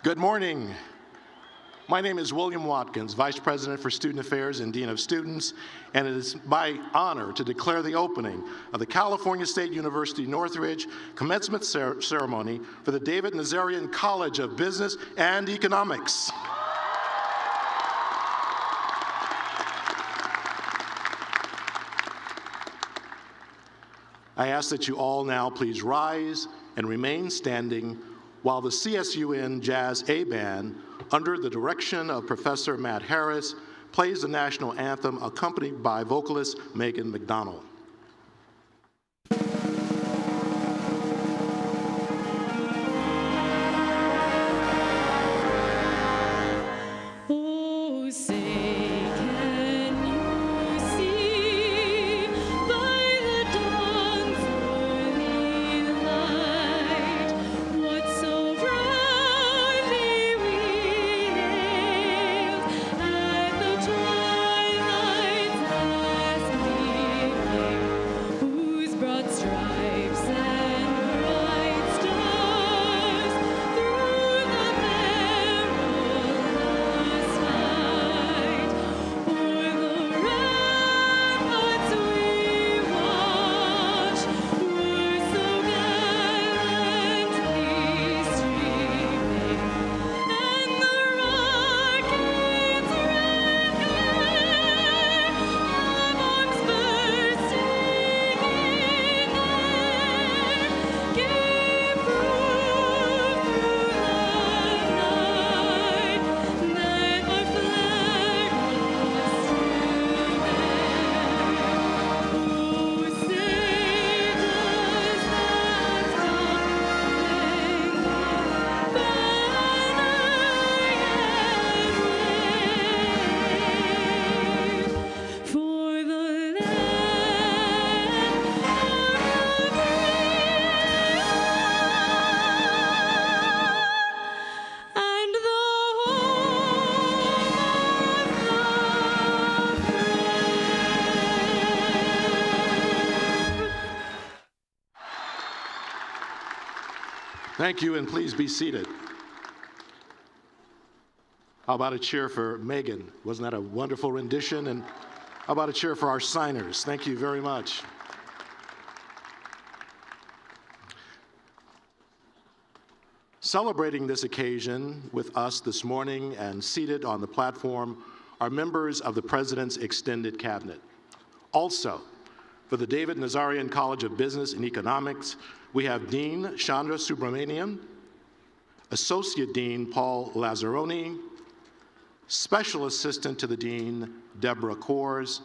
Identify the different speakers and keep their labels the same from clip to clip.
Speaker 1: Good morning. My name is William Watkins, Vice President for Student Affairs and Dean of Students, and it is my honor to declare the opening of the California State University Northridge Commencement Ceremony for the David Nazarian College of Business and Economics. I ask that you all now please rise and remain standing while the CSUN Jazz A Band, under the direction of Professor Matt Harris, plays the national anthem accompanied by vocalist Megan McDonald. Thank you, and please be seated. How about a cheer for Megan? Wasn't that a wonderful rendition? And how about a cheer for our signers? Thank you very much. Celebrating this occasion with us this morning and seated on the platform are members of the President's Extended Cabinet. Also, for the David Nazarian College of Business and Economics, we have Dean Chandra Subramanian, Associate Dean Paul Lazzaroni, Special Assistant to the Dean Deborah Kors,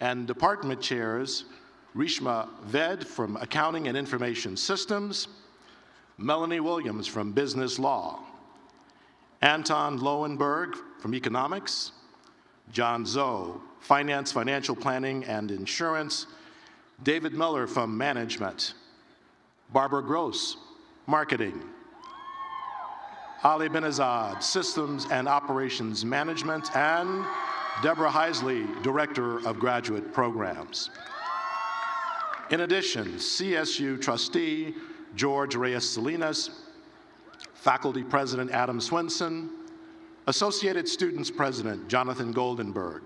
Speaker 1: and Department Chairs Rishma Ved from Accounting and Information Systems, Melanie Williams from Business Law, Anton Lowenberg from Economics, John Zoe, Finance, Financial Planning, and Insurance, David Miller from Management, Barbara Gross, Marketing, Ali Benazad, Systems and Operations Management, and Deborah Heisley, Director of Graduate Programs. In addition, CSU Trustee George Reyes Salinas, Faculty President Adam Swenson, Associated Students President Jonathan Goldenberg,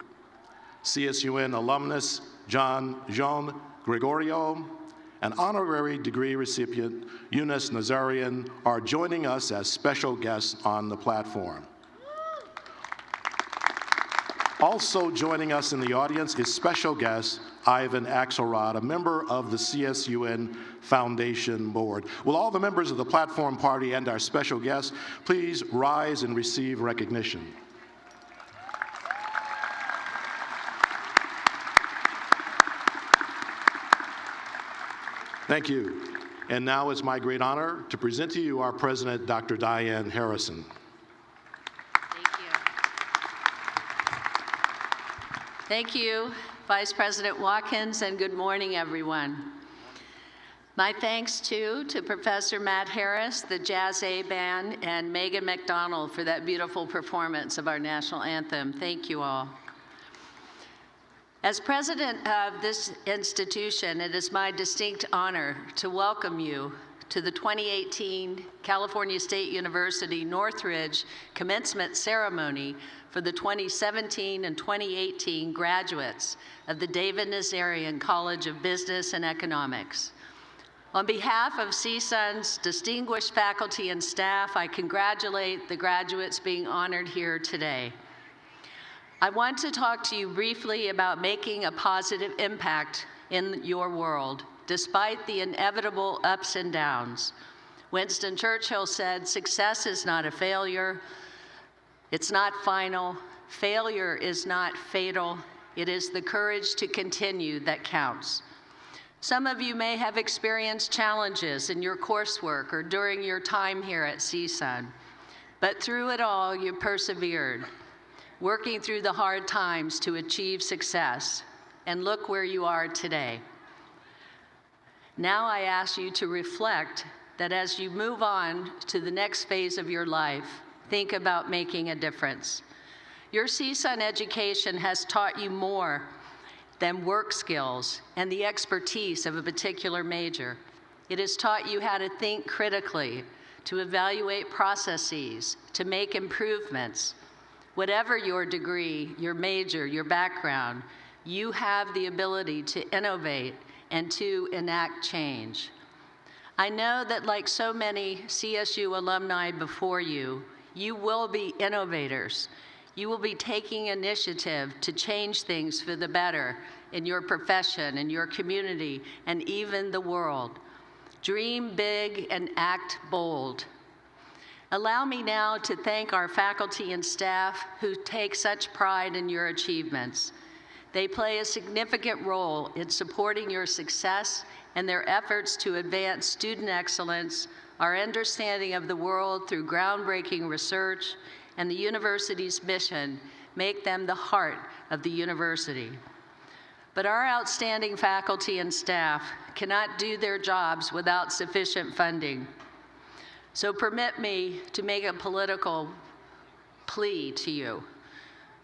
Speaker 1: CSUN alumnus Jean Gregorio, and honorary degree recipient Eunice Nazarian are joining us as special guests on the platform. Also joining us in the audience is special guest Ivan Axelrod, a member of the CSUN Foundation Board. Will all the members of the platform party and our special guests please rise and receive recognition? Thank you. And now it's my great honor to present to you our President, Dr. Dianne Harrison.
Speaker 2: Thank you. Thank you, Vice President Watkins, and good morning, everyone. My thanks, too, to Professor Matt Harris, the Jazz A Band, and Megan McDonald for that beautiful performance of our national anthem. Thank you all. As president of this institution, it is my distinct honor to welcome you to the 2018 California State University Northridge commencement ceremony for the 2017 and 2018 graduates of the David Nazarian College of Business and Economics. On behalf of CSUN's distinguished faculty and staff, I congratulate the graduates being honored here today. I want to talk to you briefly about making a positive impact in your world, despite the inevitable ups and downs. Winston Churchill said, "Success is not a failure. It's not final. Failure is not fatal. It is the courage to continue that counts." Some of you may have experienced challenges in your coursework or during your time here at CSUN, but through it all, you persevered, working through the hard times to achieve success. And look where you are today. Now I ask you to reflect that as you move on to the next phase of your life, think about making a difference. Your CSUN education has taught you more than work skills and the expertise of a particular major. It has taught you how to think critically, to evaluate processes, to make improvements. Whatever your degree, your major, your background, you have the ability to innovate and to enact change. I know that like so many CSU alumni before you, you will be innovators. You will be taking initiative to change things for the better in your profession, in your community, and even the world. Dream big and act bold. Allow me now to thank our faculty and staff who take such pride in your achievements. They play a significant role in supporting your success, and their efforts to advance student excellence, our understanding of the world through groundbreaking research, and the university's mission make them the heart of the university. But our outstanding faculty and staff cannot do their jobs without sufficient funding. So permit me to make a political plea to you.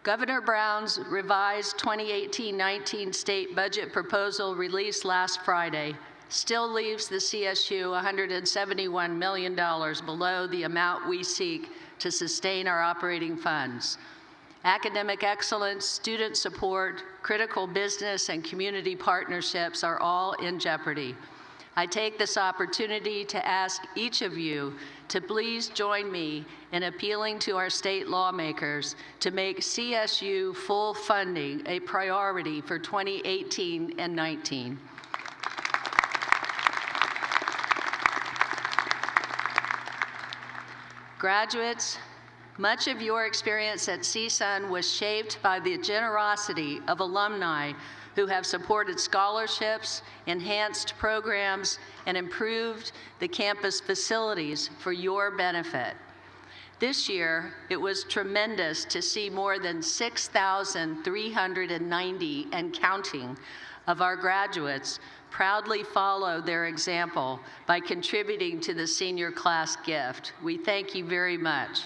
Speaker 2: Governor Brown's revised 2018-19 state budget proposal released last Friday still leaves the CSU $171 million below the amount we seek to sustain our operating funds. Academic excellence, student support, critical business, and community partnerships are all in jeopardy. I take this opportunity to ask each of you to please join me in appealing to our state lawmakers to make CSU full funding a priority for 2018 and 19. Graduates, much of your experience at CSUN was shaped by the generosity of alumni who have supported scholarships, enhanced programs, and improved the campus facilities for your benefit. This year, it was tremendous to see more than 6,390 and counting of our graduates proudly follow their example by contributing to the senior class gift. We thank you very much.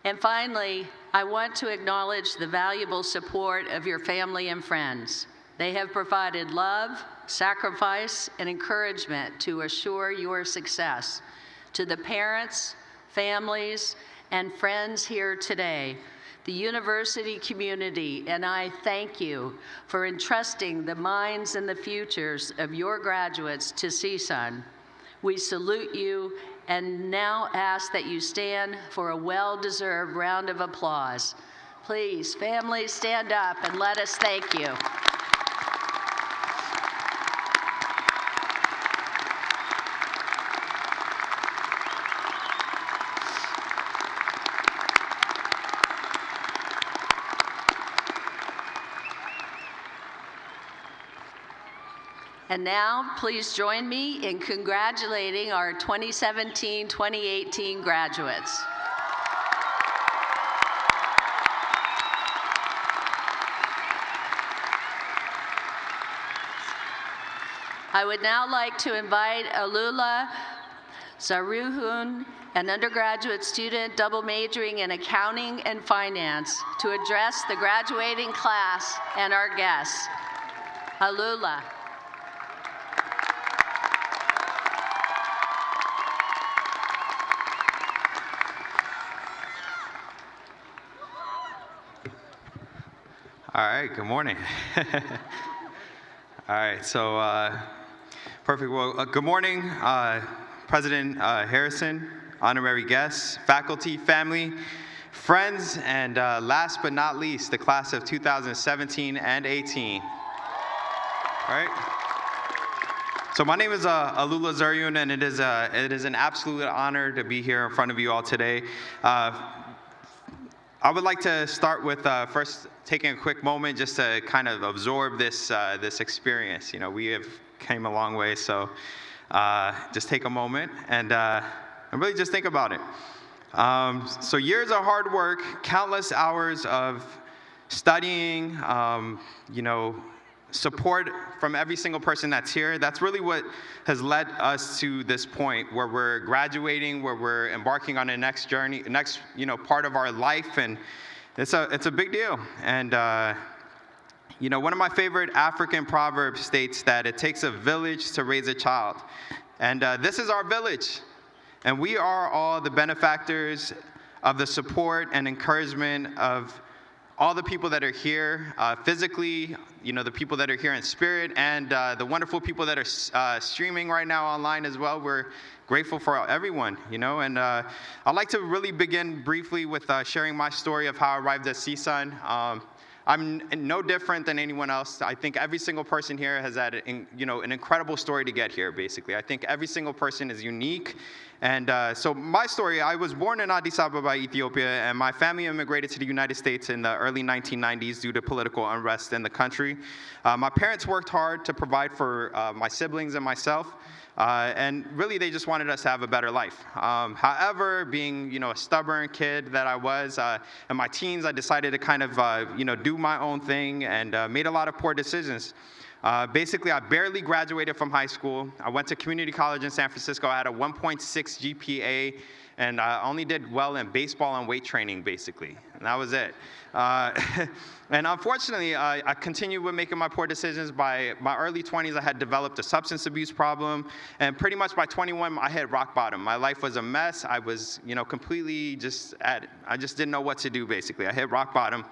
Speaker 2: And finally, I want to acknowledge the valuable support of your family and friends. They have provided love, sacrifice, and encouragement to assure your success. To the parents, families, and friends here today, the university community, and I thank you for entrusting the minds and the futures of your graduates to CSUN. We salute you and now ask that you stand for a well-deserved round of applause. Please, families, stand up and let us thank you. And now, please join me in congratulating our 2017-2018 graduates. I would now like to invite Alula Zaruhun, an undergraduate student double majoring in accounting and finance, to address the graduating class and our guests. Alula.
Speaker 3: All right, good morning. All right, so perfect. Well, good morning, President Harrison, honorary guests, faculty, family, friends, and last but not least, the class of 2017 and 18. All right. So my name is Nazarian, and it is an absolute honor to be here in front of you all today. I would like to start with first taking a quick moment just to kind of absorb this experience. You know, we have came a long way, so just take a moment and really just think about it. So years of hard work, countless hours of studying, you know, support from every single person that's here. That's really what has led us to this point where we're graduating, where we're embarking on a next journey, next, you know, part of our life, and it's a big deal. And you know, one of my favorite African proverbs states that it takes a village to raise a child, and this is our village, and we are all the benefactors of the support and encouragement of all the people that are here physically, you know, the people that are here in spirit, and the wonderful people that are streaming right now online as well. We're grateful for everyone, you know, and I'd like to really begin briefly with sharing my story of how I arrived at CSUN. I'm no different than anyone else. I think every single person here has had, you know, an incredible story to get here, basically. I think every single person is unique. And so my story, I was born in Addis Ababa, Ethiopia, and my family immigrated to the United States in the early 1990s due to political unrest in the country. My parents worked hard to provide for my siblings and myself. And really, they just wanted us to have a better life. However, being, you know, a stubborn kid that I was, in my teens, I decided to kind of, you know, do my own thing and made a lot of poor decisions. Basically, I barely graduated from high school. I went to community college in San Francisco. I had a 1.6 GPA, and I only did well in baseball and weight training, basically. And that was it. And unfortunately, I continued with making my poor decisions. By my early 20s, I had developed a substance abuse problem. And pretty much by 21, I hit rock bottom. My life was a mess. I was, you know, completely I just didn't know what to do, basically. I hit rock bottom.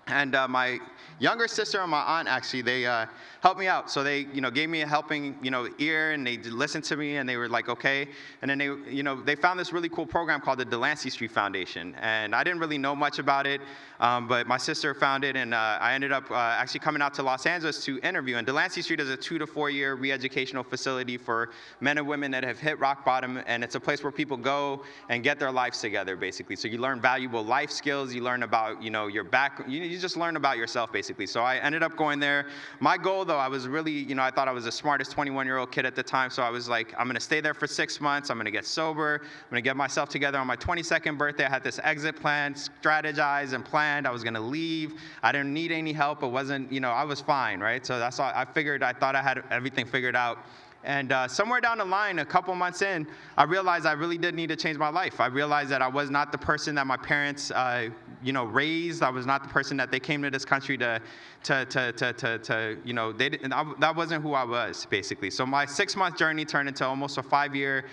Speaker 3: And my younger sister and my aunt, actually, they helped me out. So they, you know, gave me a helping, you know, ear, and they listened to me, and they were like, okay. And then they, you know, they found this really cool program called the Delancey Street Foundation. And I didn't really know much about it, but my sister found it, and I ended up actually coming out to Los Angeles to interview. And Delancey Street is a 2 to 4 year re-educational facility for men and women that have hit rock bottom, and it's a place where people go and get their lives together, basically. So you learn valuable life skills, you learn about, you know, your you just learn about yourself, basically. So I ended up going there. My goal, though, I was really, you know, I thought I was the smartest 21-year-old kid at the time, so I was like, I'm gonna stay there for 6 months, I'm gonna get sober, I'm gonna get myself together. On my 22nd birthday, I had this exit plan, strategized and planned. I was gonna leave. I didn't need any help. It wasn't, you know, I was fine, right? So that's all I figured. I thought I had everything figured out. And somewhere down the line, a couple months in, I realized I really did need to change my life. I realized that I was not the person that my parents, you know, raised. I was not the person that they came to this country to you know, that wasn't who I was, basically. So my 6-month journey turned into almost a 5-year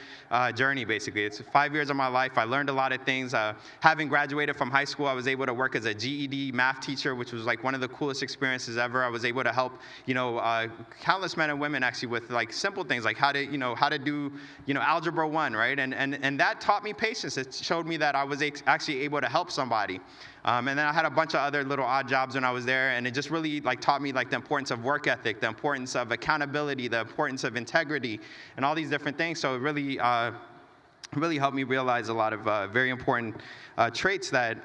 Speaker 3: journey, basically. It's 5 years of my life. I learned a lot of things. Having graduated from high school, I was able to work as a GED math teacher, which was like one of the coolest experiences ever. I was able to help, you know, countless men and women actually with like simple things like how to do, you know, algebra 1, right? And that taught me patience. It showed me that I was actually able to help somebody. And then I had a bunch of other little odd jobs when I was there, and it just really like taught me like the importance of work ethic, the importance of accountability, the importance of integrity, and all these different things. So it really helped me realize a lot of very important traits that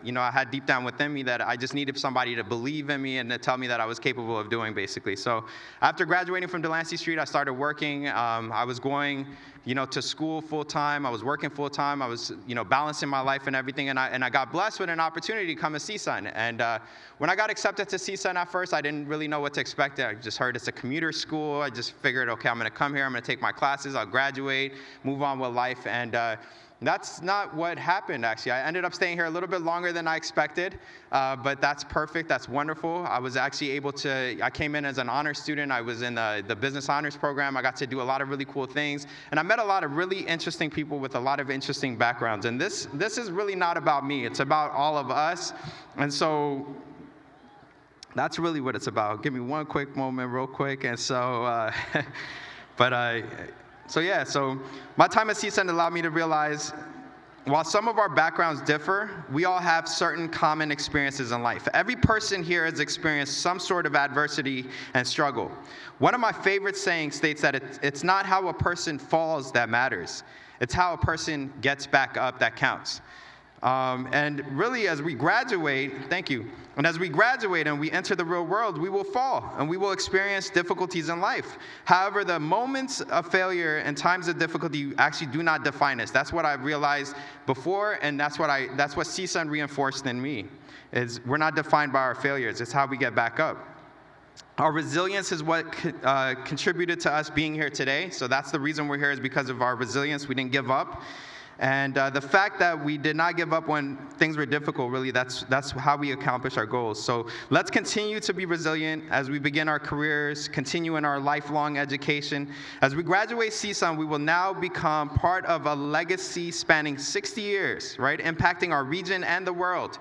Speaker 3: you know, I had deep down within me that I just needed somebody to believe in me and to tell me that I was capable of doing, basically. So after graduating from Delancey Street, I started working. I was going, you know, to school full time. I was working full time. I was, you know, balancing my life and everything. And I got blessed with an opportunity to come to CSUN. And when I got accepted to CSUN at first, I didn't really know what to expect. I just heard it's a commuter school. I just figured, okay, I'm going to come here. I'm going to take my classes. I'll graduate, move on with life. And that's not what happened, actually. I ended up staying here a little bit longer than I expected, but that's perfect. That's wonderful. I was actually able to, I came in as an honors student. I was in the business honors program. I got to do a lot of really cool things, and I met a lot of really interesting people with a lot of interesting backgrounds. And this is really not about me. It's about all of us. And so that's really what it's about. Give me one quick moment real quick. And so, so my time at CSUN allowed me to realize, while some of our backgrounds differ, we all have certain common experiences in life. Every person here has experienced some sort of adversity and struggle. One of my favorite sayings states that it's not how a person falls that matters. It's how a person gets back up that counts. And really, as we graduate, thank you, and as we graduate and we enter the real world, we will fall and we will experience difficulties in life. However, the moments of failure and times of difficulty actually do not define us. That's what I realized before, and that's what CSUN reinforced in me, is we're not defined by our failures. It's how we get back up. Our resilience is what contributed to us being here today. So that's the reason we're here, is because of our resilience. We didn't give up. And the fact that we did not give up when things were difficult, really, that's how we accomplish our goals. So let's continue to be resilient as we begin our careers, continue in our lifelong education. As we graduate CSUN, we will now become part of a legacy spanning 60 years, right, impacting our region and the world.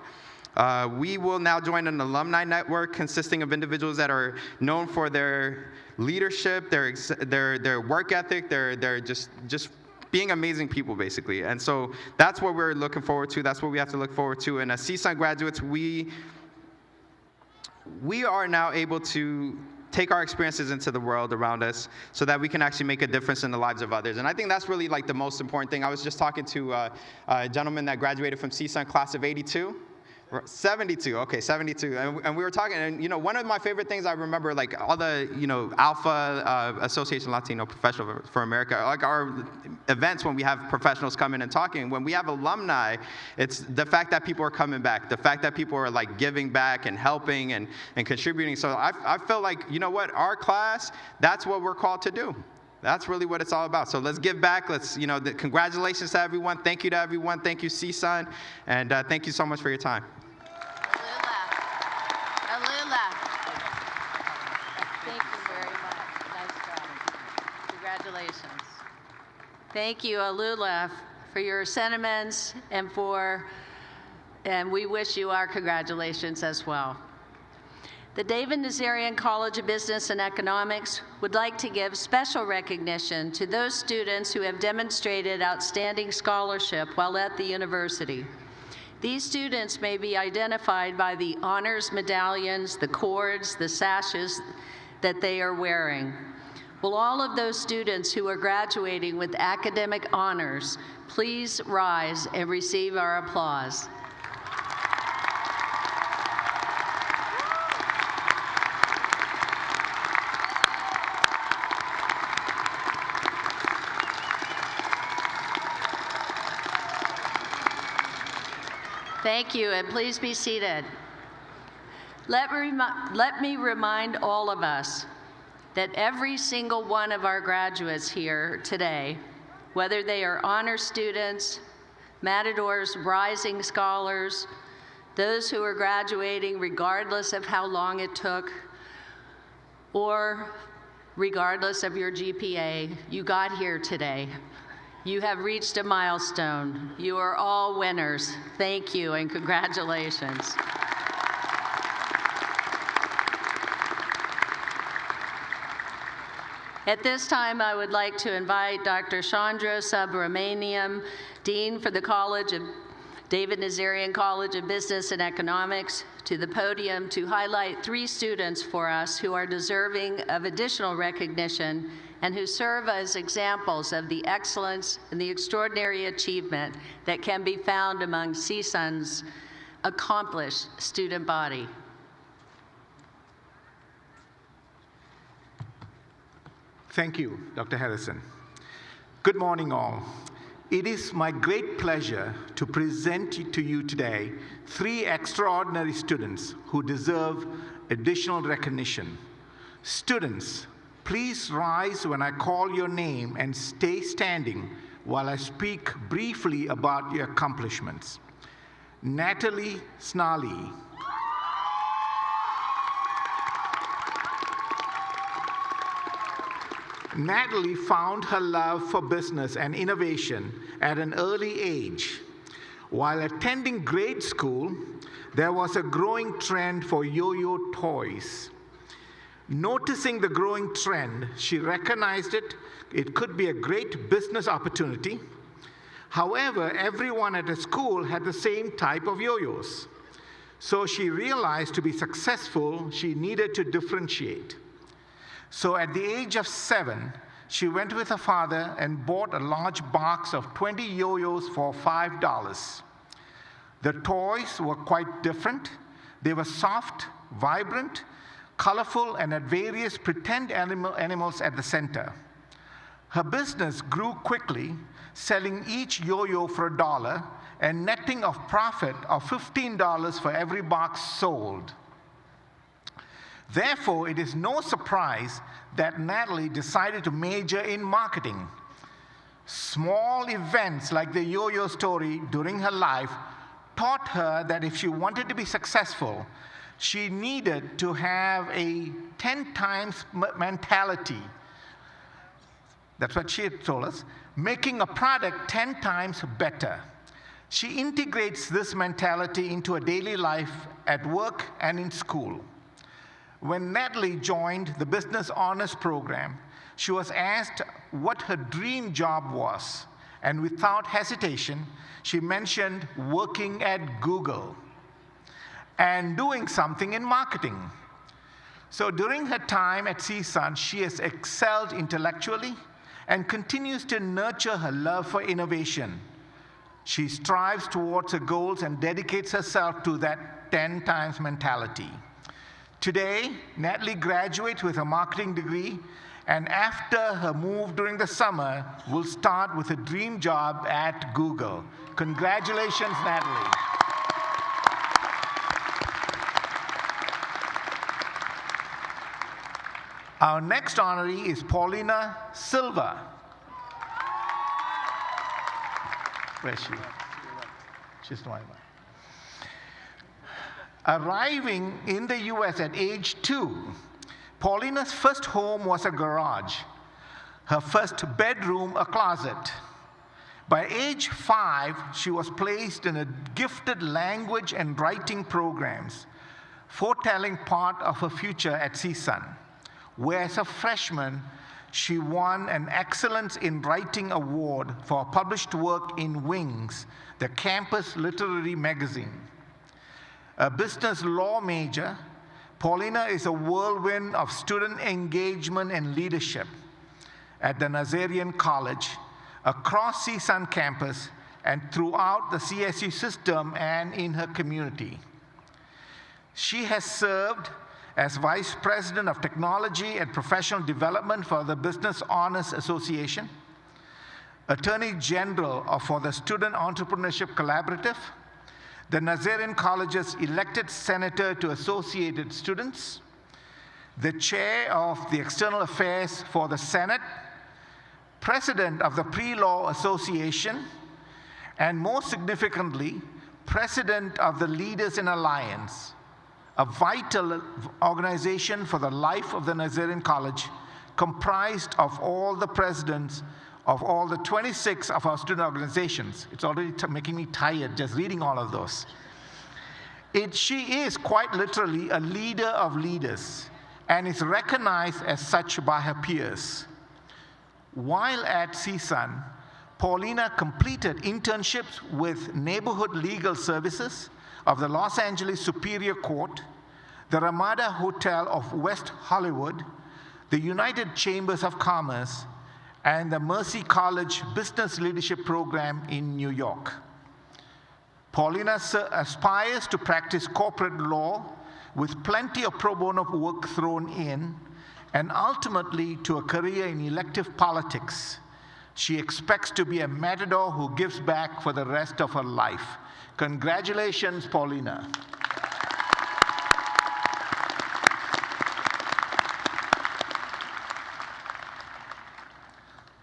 Speaker 3: We will now join an alumni network consisting of individuals that are known for their leadership, their work ethic, their just being amazing people, basically. And so that's what we're looking forward to. That's what we have to look forward to. And as CSUN graduates, we are now able to take our experiences into the world around us so that we can actually make a difference in the lives of others. And I think that's really like the most important thing. I was just talking to a gentleman that graduated from CSUN class of 82. 72, okay, 72. And we were talking, and one of my favorite things I remember, like all the, Alpha Association Latino Professional for America, like our events when we have professionals come in and talking, when we have alumni, it's the fact that people are coming back, the fact that people are like giving back and helping and contributing. So I felt like, our class, that's what we're called to do. That's really what it's all about. So let's give back. Let's, congratulations to everyone. Thank you to everyone. Thank you, CSUN. And thank you so much for your time.
Speaker 2: Alula. Thank you very much. Nice job. Congratulations. Thank you, Alula, for your sentiments and we wish you our congratulations as well. The David Nazarian College of Business and Economics would like to give special recognition to those students who have demonstrated outstanding scholarship while at the university. These students may be identified by the honors medallions, the cords, the sashes that they are wearing. Will all of those students who are graduating with academic honors please rise and receive our applause? Thank you, and please be seated. Let me remind all of us that every single one of our graduates here today, whether they are honor students, Matadors, rising scholars, those who are graduating regardless of how long it took, or regardless of your GPA, you got here today. You have reached a milestone. You are all winners. Thank you and congratulations. At this time, I would like to invite Dr. Chandra Subramaniam, Dean for the David Nazarian College of Business and Economics, to the podium to highlight 3 students for us who are deserving of additional recognition and who serve as examples of the excellence and the extraordinary achievement that can be found among CSUN's accomplished student body.
Speaker 4: Thank you, Dr. Harrison. Good morning, all. It is my great pleasure to present to you today 3 extraordinary students who deserve additional recognition. Students, please rise when I call your name and stay standing while I speak briefly about your accomplishments. Natalie Snarly. Natalie found her love for business and innovation at an early age. While attending grade school, there was a growing trend for yo-yo toys. Noticing the growing trend, she recognized it could be a great business opportunity. However, everyone at the school had the same type of yo-yos. So she realized to be successful, she needed to differentiate. So at the age of 7, she went with her father and bought a large box of 20 yo-yos for $5. The toys were quite different. They were soft, vibrant, colorful, and had various pretend animals at the center. Her business grew quickly, selling each yo-yo for $1 and netting a profit of $15 for every box sold. Therefore, it is no surprise that Natalie decided to major in marketing. Small events like the yo-yo story during her life taught her that if she wanted to be successful, she needed to have a 10 times mentality. That's what she had told us, making a product 10 times better. She integrates this mentality into her daily life at work and in school. When Natalie joined the Business Honors Program, she was asked what her dream job was, and without hesitation, she mentioned working at Google and doing something in marketing. So during her time at CSUN, she has excelled intellectually and continues to nurture her love for innovation. She strives towards her goals and dedicates herself to that 10 times mentality. Today, Natalie graduates with a marketing degree, and after her move during the summer, will start with a dream job at Google. Congratulations, Natalie. Our next honoree is Paulina Silver. Where is she? She's not. Arriving in the US at age 2, Paulina's first home was a garage, her first bedroom a closet. By age 5, she was placed in a gifted language and writing programs, foretelling part of her future at CSUN, where as a freshman, she won an Excellence in Writing Award for published work in Wings, the campus literary magazine. A business law major, Paulina is a whirlwind of student engagement and leadership at the Nazarian College, across CSUN campus, and throughout the CSU system and in her community. She has served as Vice President of Technology and Professional Development for the Business Honors Association, Attorney General for the Student Entrepreneurship Collaborative, the Nazarian College's elected senator to Associated Students, the chair of the External Affairs for the Senate, president of the Pre-Law Association, and most significantly, president of the Leaders in Alliance, a vital organization for the life of the Nazarian College, comprised of all the presidents of all the 26 of our student organizations. It's already making me tired just reading all of those. She is quite literally a leader of leaders and is recognized as such by her peers. While at CSUN, Paulina completed internships with Neighborhood Legal Services of the Los Angeles Superior Court, the Ramada Hotel of West Hollywood, the United Chambers of Commerce, and the Mercy College Business Leadership Program in New York. Paulina aspires to practice corporate law with plenty of pro bono work thrown in, and ultimately to a career in elective politics. She expects to be a matador who gives back for the rest of her life. Congratulations, Paulina.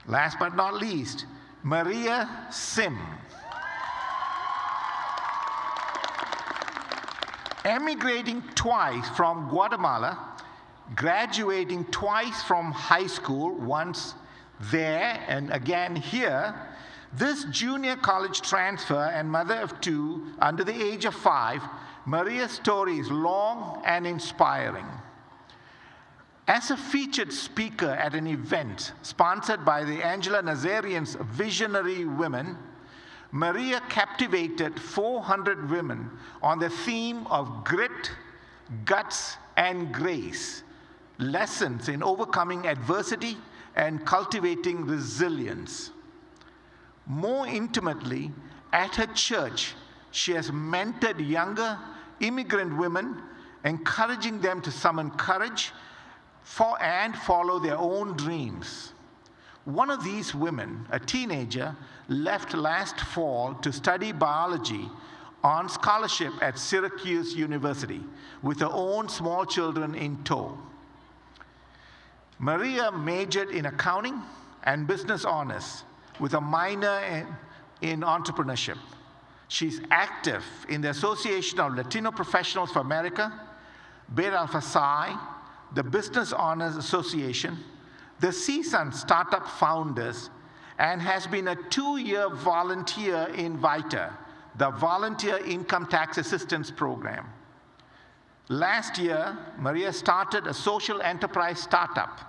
Speaker 4: Last but not least, Maria Sim. Emigrating twice from Guatemala, graduating twice from high school, once there and again here, this junior college transfer and mother of 2 under the age of 5 Maria's story is long and inspiring. As a featured speaker at an event sponsored by the Angela Nazarian's Visionary Women, Maria captivated 400 women on the theme of grit, guts, and grace, lessons in overcoming adversity and cultivating resilience. More intimately, at her church, she has mentored younger immigrant women, encouraging them to summon courage and follow their own dreams. One of these women, a teenager, left last fall to study biology on scholarship at Syracuse University with her own small children in tow. Maria majored in accounting and business honors with a minor in entrepreneurship. She's active in the Association of Latino Professionals for America, Beta Alpha Psi, the Business Honors Association, the CSUN Startup Founders, and has been a 2-year volunteer in VITA, the Volunteer Income Tax Assistance Program. Last year, Maria started a social enterprise startup,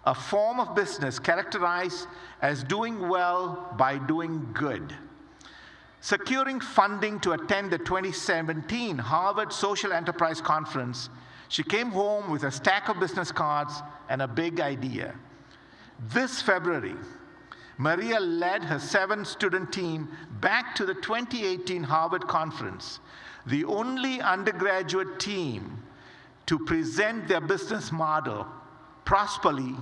Speaker 4: a form of business characterized as doing well by doing good. Securing funding to attend the 2017 Harvard Social Enterprise Conference, she came home with a stack of business cards and a big idea. This February, Maria led her 7-student team back to the 2018 Harvard Conference, the only undergraduate team to present their business model, Prosperly.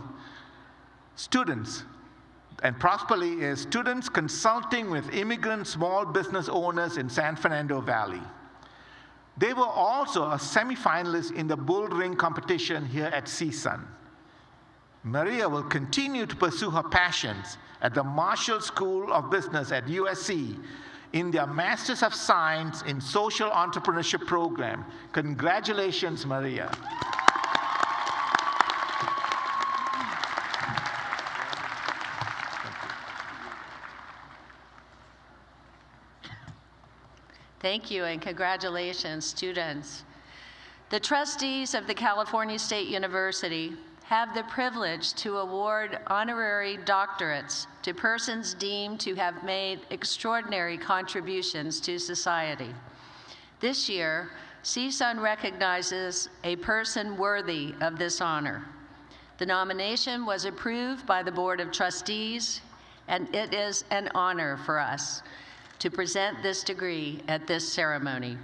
Speaker 4: Prosperly is students consulting with immigrant small business owners in San Fernando Valley. They were also a semifinalist in the Bull Ring competition here at CSUN. Maria will continue to pursue her passions at the Marshall School of Business at USC in their Masters of Science in Social Entrepreneurship program. Congratulations, Maria.
Speaker 2: Thank you, and congratulations, students. The trustees of the California State University have the privilege to award honorary doctorates to persons deemed to have made extraordinary contributions to society. This year, CSUN recognizes a person worthy of this honor. The nomination was approved by the Board of Trustees, and it is an honor for us to present this degree at this ceremony.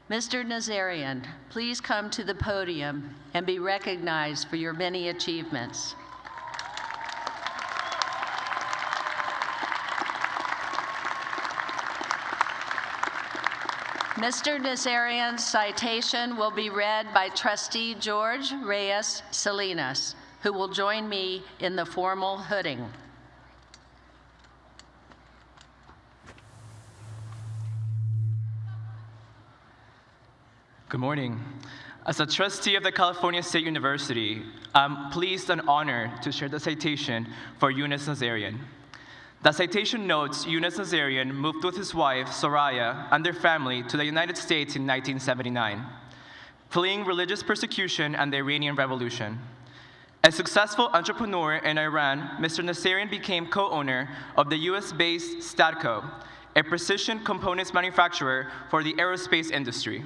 Speaker 2: Mr. Nazarian, please come to the podium and be recognized for your many achievements. Mr. Nazarian's citation will be read by Trustee George Reyes Salinas, who will join me in the formal hooding.
Speaker 5: Good morning. As a trustee of the California State University, I'm pleased and honored to share the citation for Eunice Nazarian. The citation notes Eunice Nazarian moved with his wife, Soraya, and their family to the United States in 1979, fleeing religious persecution and the Iranian Revolution. A successful entrepreneur in Iran, Mr. Nazarian became co-owner of the US-based Statco, a precision components manufacturer for the aerospace industry.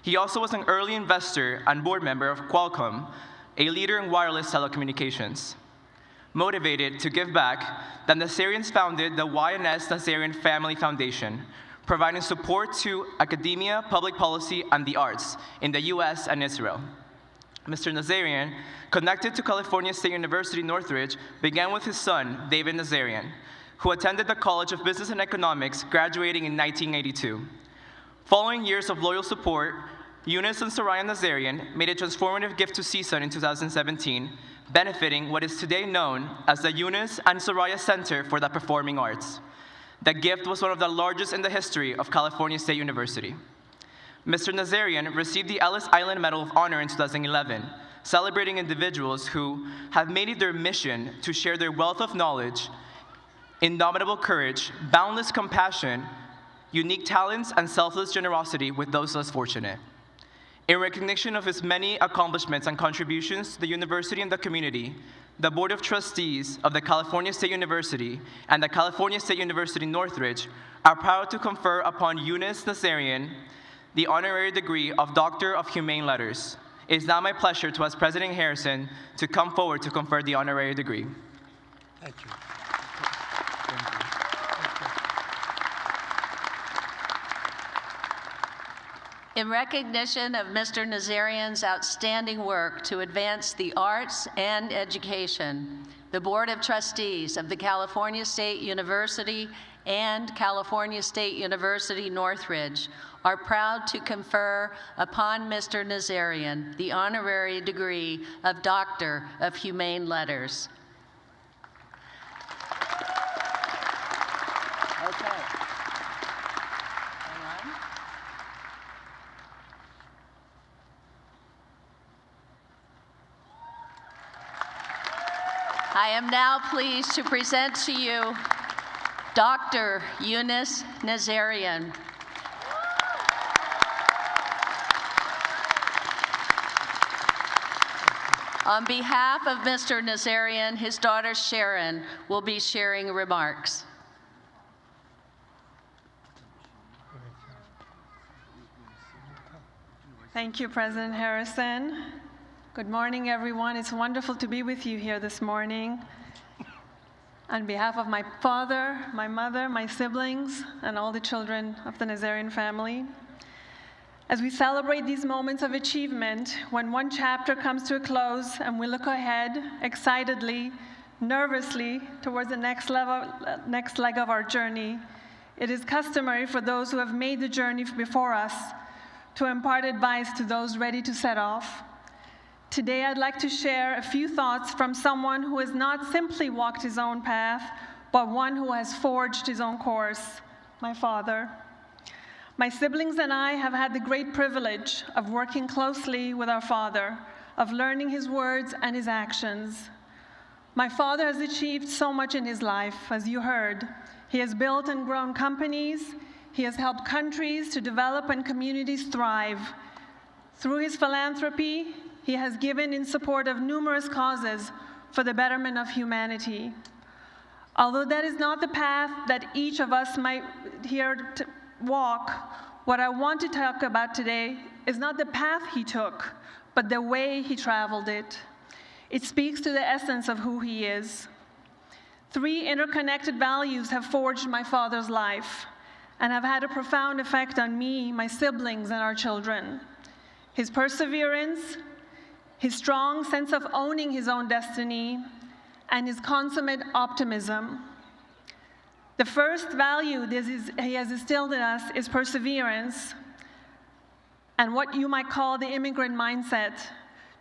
Speaker 5: He also was an early investor and board member of Qualcomm, a leader in wireless telecommunications. Motivated to give back, the Nazarians founded the YNS Nazarian Family Foundation, providing support to academia, public policy, and the arts in the US and Israel. Mr. Nazarian, connected to California State University Northridge, began with his son, David Nazarian, who attended the College of Business and Economics, graduating in 1982. Following years of loyal support, Eunice and Soraya Nazarian made a transformative gift to CSUN in 2017, benefiting what is today known as the Eunice and Soraya Center for the Performing Arts. The gift was one of the largest in the history of California State University. Mr. Nazarian received the Ellis Island Medal of Honor in 2011, celebrating individuals who have made it their mission to share their wealth of knowledge, indomitable courage, boundless compassion, unique talents, and selfless generosity with those less fortunate. In recognition of his many accomplishments and contributions to the university and the community, the Board of Trustees of the California State University and the California State University Northridge are proud to confer upon Eunice Nazarian the honorary degree of Doctor of Humane Letters. It is now my pleasure to ask President Harrison to come forward to confer the honorary degree.
Speaker 4: Thank you.
Speaker 2: In recognition of Mr. Nazarian's outstanding work to advance the arts and education, the Board of Trustees of the California State University and California State University Northridge are proud to confer upon Mr. Nazarian the honorary degree of Doctor of Humane Letters. Okay. Hang on. I am now pleased to present to you Dr. Eunice Nazarian. On behalf of Mr. Nazarian, his daughter Sharon will be sharing remarks.
Speaker 6: Thank you, President Harrison. Good morning, everyone. It's wonderful to be with you here this morning. On behalf of my father, my mother, my siblings, and all the children of the Nazarian family, as we celebrate these moments of achievement, when one chapter comes to a close and we look ahead excitedly, nervously towards the next leg of our journey, it is customary for those who have made the journey before us to impart advice to those ready to set off. Today, I'd like to share a few thoughts from someone who has not simply walked his own path, but one who has forged his own course, my father. My siblings and I have had the great privilege of working closely with our father, of learning his words and his actions. My father has achieved so much in his life, as you heard. He has built and grown companies. He has helped countries to develop and communities thrive. Through his philanthropy, he has given in support of numerous causes for the betterment of humanity. Although that is not the path that each of us might here walk, what I want to talk about today is not the path he took, but the way he traveled it. It speaks to the essence of who he is. Three interconnected values have forged my father's life and have had a profound effect on me, my siblings, and our children. His perseverance, his strong sense of owning his own destiny, and his consummate optimism. The first value he has instilled in us is perseverance, and what you might call the immigrant mindset,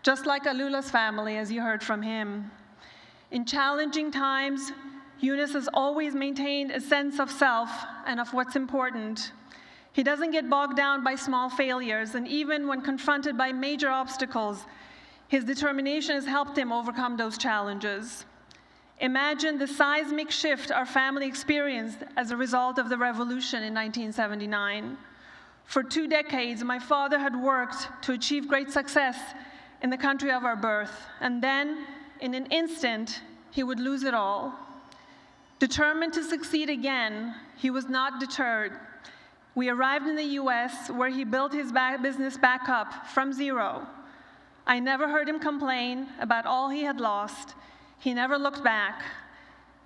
Speaker 6: just like Alula's family, as you heard from him. In challenging times, Eunice has always maintained a sense of self and of what's important. He doesn't get bogged down by small failures, and even when confronted by major obstacles, his determination has helped him overcome those challenges. Imagine the seismic shift our family experienced as a result of the revolution in 1979. For 2 decades, my father had worked to achieve great success in the country of our birth, and then, in an instant, he would lose it all. Determined to succeed again, he was not deterred. We arrived in the US, where he built his business back up from zero. I never heard him complain about all he had lost. He never looked back.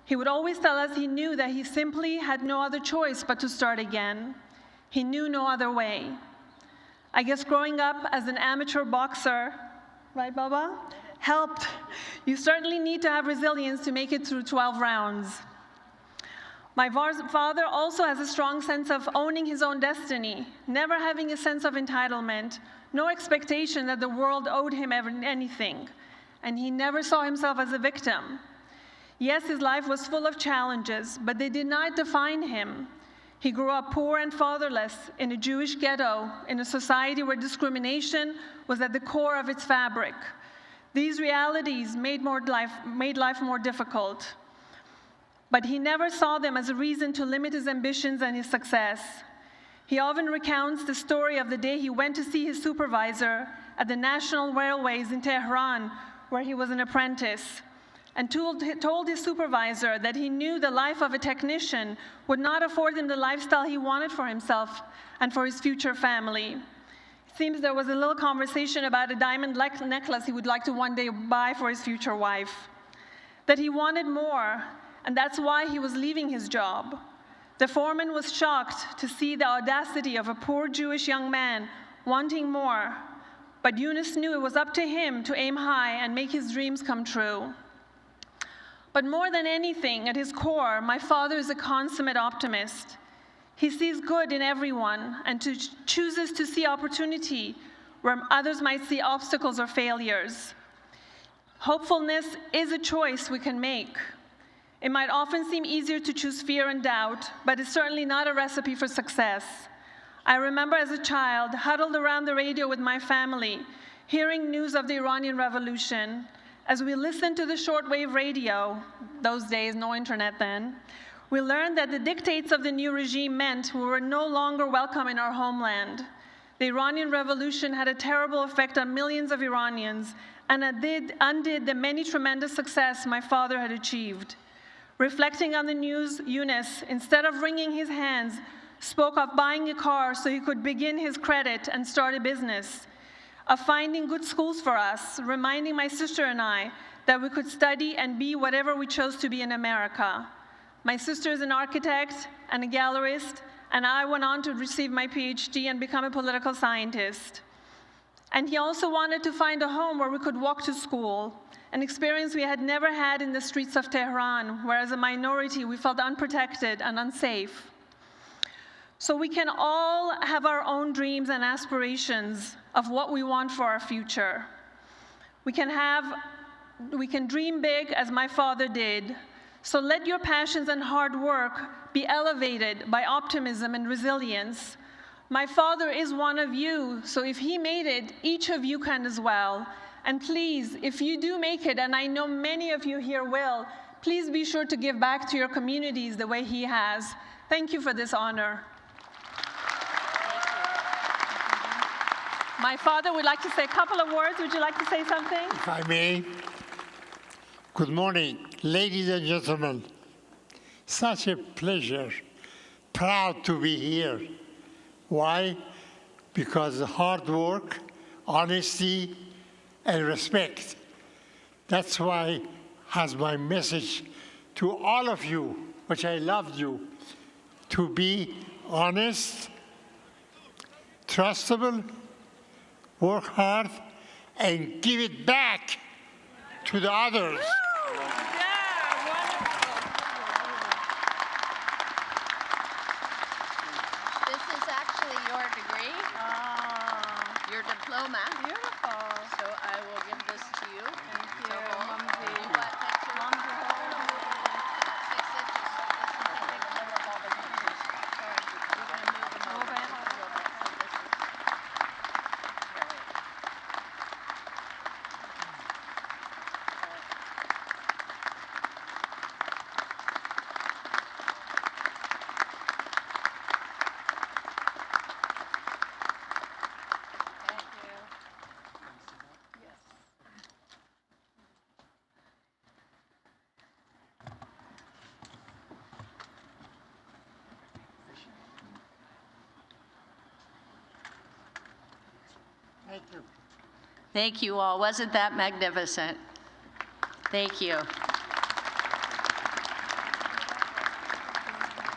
Speaker 6: He would always tell us he knew that he simply had no other choice but to start again. He knew no other way. I guess growing up as an amateur boxer, right, Baba, helped. You certainly need to have resilience to make it through 12 rounds. My father also has a strong sense of owning his own destiny, never having a sense of entitlement, no expectation that the world owed him anything, and he never saw himself as a victim. Yes, his life was full of challenges, but they did not define him. He grew up poor and fatherless in a Jewish ghetto, in a society where discrimination was at the core of its fabric. These realities made life more difficult. But he never saw them as a reason to limit his ambitions and his success. He often recounts the story of the day he went to see his supervisor at the National Railways in Tehran, where he was an apprentice, and told his supervisor that he knew the life of a technician would not afford him the lifestyle he wanted for himself and for his future family. It seems there was a little conversation about a diamond necklace he would like to one day buy for his future wife, that he wanted more, and that's why he was leaving his job. The foreman was shocked to see the audacity of a poor Jewish young man wanting more, but Yunus knew it was up to him to aim high and make his dreams come true. But more than anything, at his core, my father is a consummate optimist. He sees good in everyone and chooses to see opportunity where others might see obstacles or failures. Hopefulness is a choice we can make. It might often seem easier to choose fear and doubt, but it's certainly not a recipe for success. I remember as a child, huddled around the radio with my family, hearing news of the Iranian Revolution. As we listened to the shortwave radio, those days, no internet then, we learned that the dictates of the new regime meant we were no longer welcome in our homeland. The Iranian Revolution had a terrible effect on millions of Iranians and undid the many tremendous success my father had achieved. Reflecting on the news, Yunus, instead of wringing his hands, spoke of buying a car so he could begin his credit and start a business, of finding good schools for us, reminding my sister and I that we could study and be whatever we chose to be in America. My sister is an architect and a gallerist, and I went on to receive my PhD and become a political scientist. And he also wanted to find a home where we could walk to school, an experience we had never had in the streets of Tehran, where as a minority we felt unprotected and unsafe. So we can all have our own dreams and aspirations of what we want for our future. We can dream big as my father did. So let your passions and hard work be elevated by optimism and resilience. My father is one of you, so if he made it, each of you can as well. And please, if you do make it, and I know many of you here will, please be sure to give back to your communities the way he has. Thank you for this honor. My father would like to say a couple of words. Would you like to say something?
Speaker 7: If I may. Good morning, ladies and gentlemen. Such a pleasure. Proud to be here. Why? Because hard work, honesty, and respect. That's why has my message to all of you, which I loved you, to be honest, trustable, work hard, and give it back to the others.
Speaker 2: This is actually your degree, your diploma.
Speaker 6: Beautiful.
Speaker 2: So I will give this to you.
Speaker 6: Thank you,
Speaker 2: to hold.
Speaker 6: Mumsy.
Speaker 2: You want a picture? Fix it, just take a picture of all the pictures. Sorry, we're going to move them over.
Speaker 7: Thank you.
Speaker 2: Thank you all. Wasn't that magnificent? Thank you.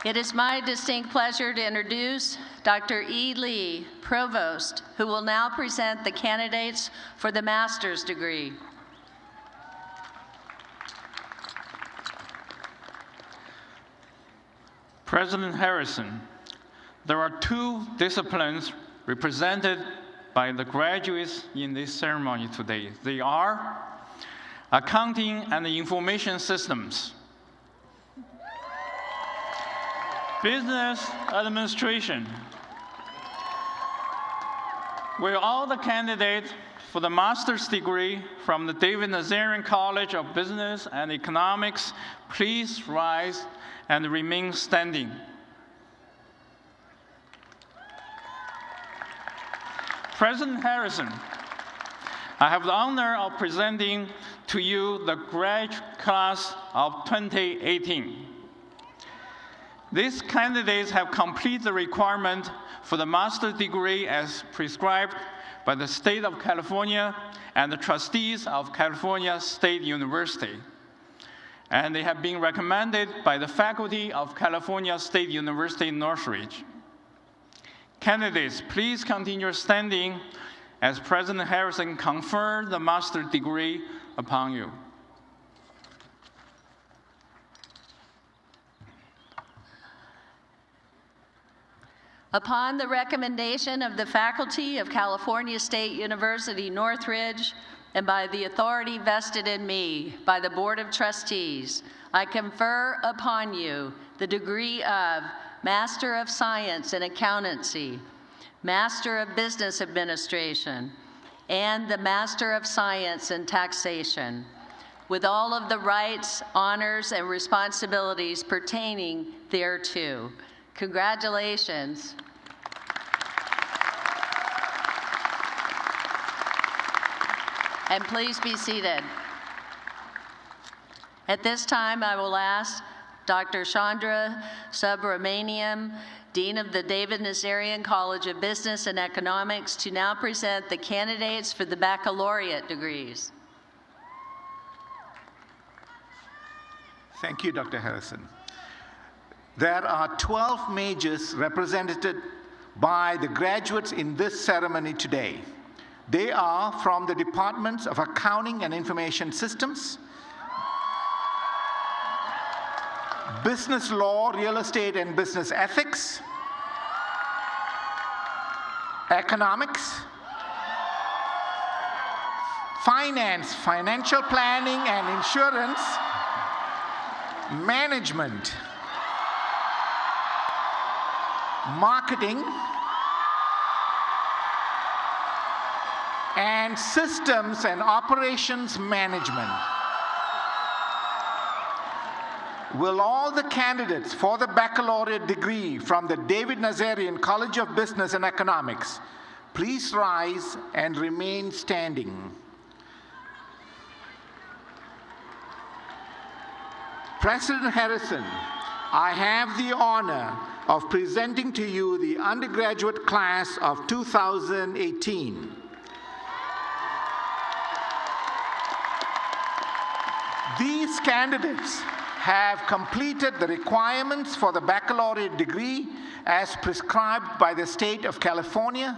Speaker 2: It is my distinct pleasure to introduce Dr. E. Lee, Provost, who will now present the candidates for the master's degree.
Speaker 8: President Harrison, there are two disciplines represented by the graduates in this ceremony today. They are accounting and information systems, business administration. Will all the candidates for the master's degree from the David Nazarian College of Business and Economics please rise and remain standing. President Harrison, I have the honor of presenting to you the graduate class of 2018. These candidates have completed the requirement for the master's degree as prescribed by the state of California and the trustees of California State University. And they have been recommended by the faculty of California State University, Northridge. Candidates, please continue standing as President Harrison confers the master's degree upon you.
Speaker 2: Upon the recommendation of the faculty of California State University, Northridge, and by the authority vested in me by the Board of Trustees, I confer upon you the degree of Master of Science in Accountancy, Master of Business Administration, and the Master of Science in Taxation, with all of the rights, honors, and responsibilities pertaining thereto. Congratulations. And please be seated. At this time, I will ask Dr. Chandra Subramaniam, Dean of the David Nazarian College of Business and Economics, to now present the candidates for the baccalaureate degrees.
Speaker 4: Thank you, Dr. Harrison. There are 12 majors represented by the graduates in this ceremony today. They are from the Departments of Accounting and Information Systems, Business Law, Real Estate and Business Ethics, Economics, Finance, Financial Planning and Insurance, Management, Marketing, and Systems and Operations Management. Will all the candidates for the baccalaureate degree from the David Nazarian College of Business and Economics please rise and remain standing? President Harrison, I have the honor of presenting to you the undergraduate class of 2018. These candidates have completed the requirements for the baccalaureate degree as prescribed by the state of California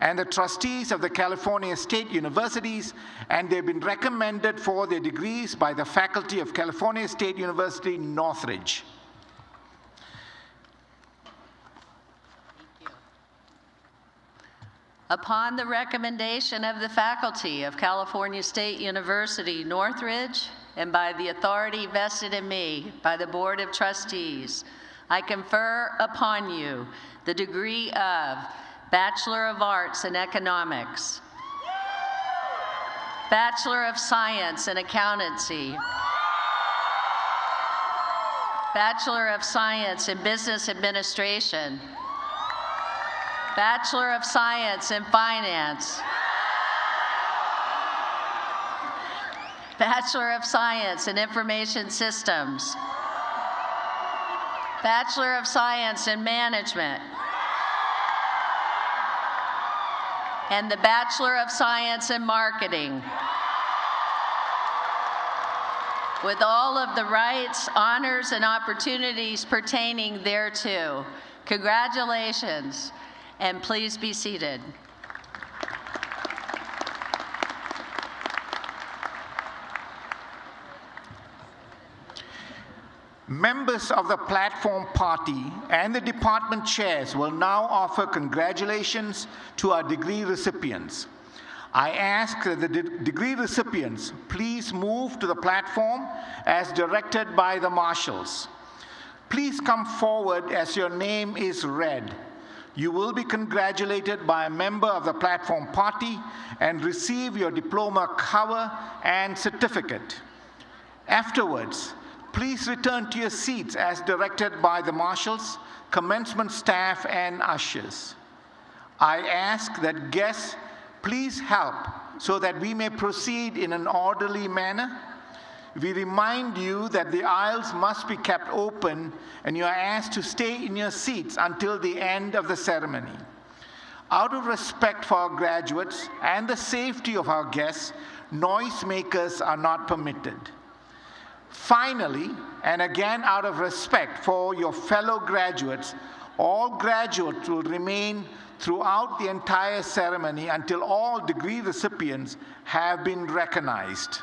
Speaker 4: and the trustees of the California State Universities, and they've been recommended for their degrees by the faculty of California State University, Northridge.
Speaker 2: Upon the recommendation of the faculty of California State University, Northridge, and by the authority vested in me by the Board of Trustees, I confer upon you the degree of Bachelor of Arts in Economics, Bachelor of Science in Accountancy, Bachelor of Science in Business Administration, Bachelor of Science in Finance, Bachelor of Science in Information Systems, Bachelor of Science in Management, and the Bachelor of Science in Marketing, with all of the rights, honors, and opportunities pertaining thereto. Congratulations, and please be seated.
Speaker 4: Members of the platform party and the department chairs will now offer congratulations to our degree recipients. I ask that the degree recipients please move to the platform as directed by the marshals. Please come forward as your name is read. You will be congratulated by a member of the platform party and receive your diploma cover and certificate. Afterwards, please return to your seats as directed by the marshals, commencement staff, and ushers. I ask that guests please help so that we may proceed in an orderly manner. We remind you that the aisles must be kept open and you are asked to stay in your seats until the end of the ceremony. Out of respect for our graduates and the safety of our guests, noisemakers are not permitted. Finally, and again out of respect for your fellow graduates, all graduates will remain throughout the entire ceremony until all degree recipients have been recognized.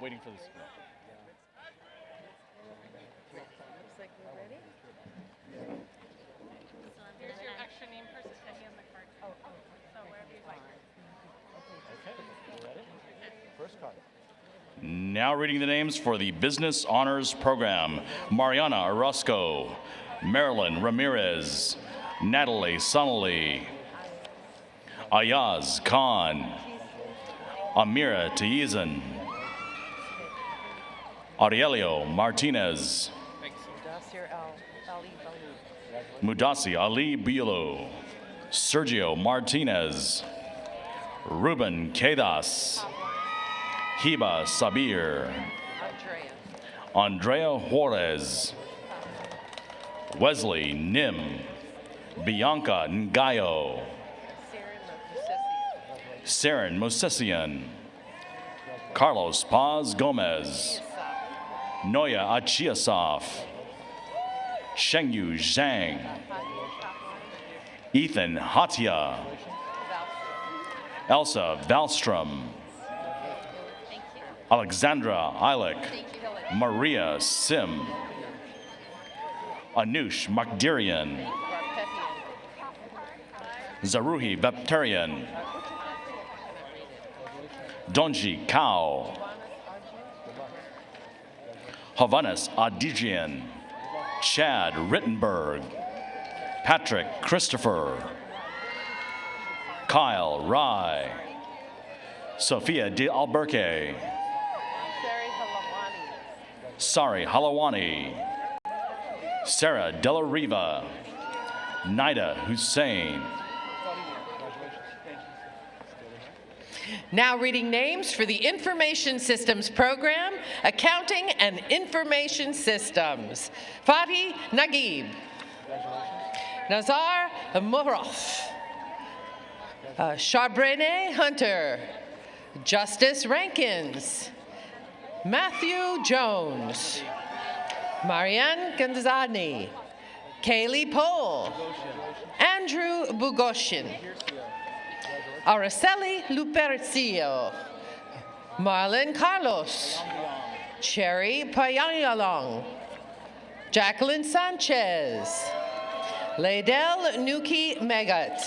Speaker 9: Waiting for this.
Speaker 6: Here's your extra name person standing on the card. So wherever you like.
Speaker 9: Okay, ready? First card. Now reading the names for the Business Honors Program. Mariana Orozco, Marilyn Ramirez, Natalie Snarly, Ayaz Khan, Amira Taizan, Aurelio Martinez, Mudassi Ali Bilo, Sergio Martinez, Ruben Quedas, Hiba Sabir, Andrea Juarez, Wesley Nim, Bianca Ngayo, Saren Mosesian, Carlos Paz Gomez, Noya Achiasov, Shengyu Zhang, Ethan Hatia, Elsa Valstrom, Alexandra Eilick, Maria Sim, Anush Makdirian, Zaruhi Baptarian, Donji Kao, Havanas Adijian, Chad Rittenberg, Patrick Christopher, Kyle Rye, Sophia De Alburque, Sari Halawani, Sarah Della Riva, Nida Hussein.
Speaker 10: Now reading names for the Information Systems Program, Accounting and Information Systems. Fatih Naguib. Nazar Morof. Charbrene Hunter. Justice Rankins. Matthew Jones. Marianne Gonzani. Kaylee Pohl. Andrew Bugoshin. Araceli Lupercio, Marlon Carlos, Cherry Payangalong, Jacqueline Sanchez, Laydell Nuki Megat,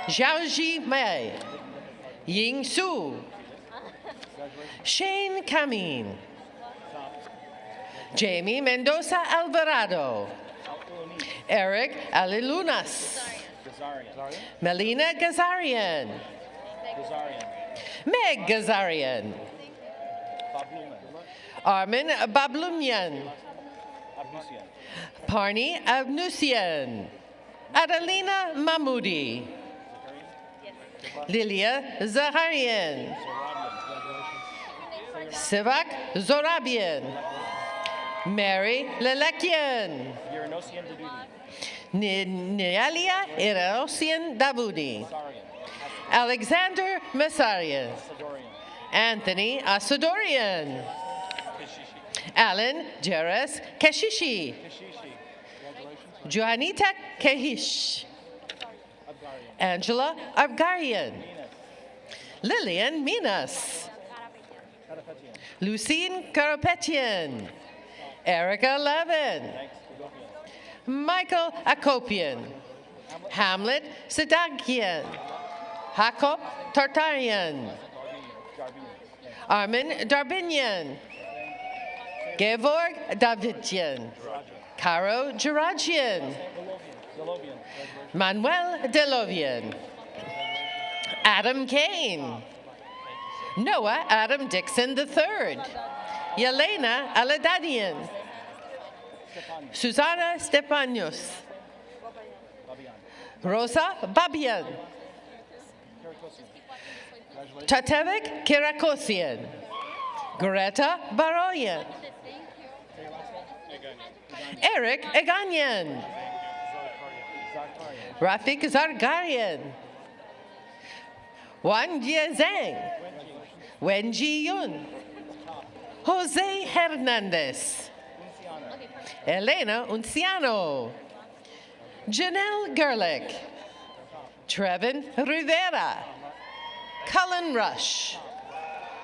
Speaker 10: Xiaoji Mei, Ying Su, Shane Kamin, Jamie Mendoza Alvarado, Eric Alilunas, Melina Gazarian, Meg Gazarian, Armin Bablumian, Parni Abnusian, Adelina Mahmoudi, Lilia Zaharian, Sivak Zorabian, Mary Lelekian, Nealia Erosian Daboudi, Alexander Masarian, Anthony Asadorian, Alan Jeres Keshishi, Johanita Kehish, Angela Abgarian, Lillian Minas, Lucine Karapetian, Erica Levin, Michael Akopian, Hamlet Sadakian, Hakop Tartarian, Armin Darbinian, Gevorg Davidian, Caro Jarajian, Manuel Delovian, Adam Kane, Noah Adam Dixon III, Yelena Aladadian, Susana Stepanius, Rosa Babian, Tatevik Kirakosian, Greta Baroyan, Eric Eganyan, Rafik Zargarian, Wan Jie Zhang, Wen Ji Yun, Jose Hernandez, Elena Unciano, Janelle Gerlich, Trevin Rivera, Cullen Rush,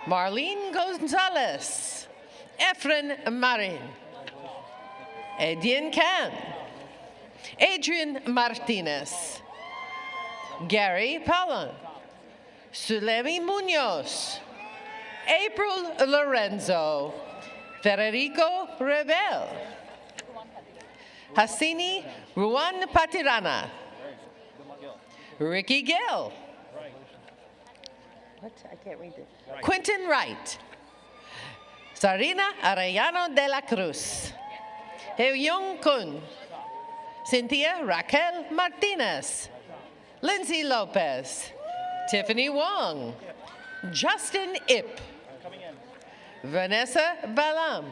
Speaker 10: Marlene Gonzalez, Efren Marin, Edian Khan, Adrian Martinez, Gary Pallon, Sulemi Munoz, April Lorenzo, Federico Rebel, Hassini Ruan Patirana, Ricky Gill, Quentin Wright, Sarina Arellano de la Cruz, Heuyong Kun, Cynthia Raquel Martinez, Lindsay Lopez, Tiffany Wong, Justin Ip, Vanessa Balam,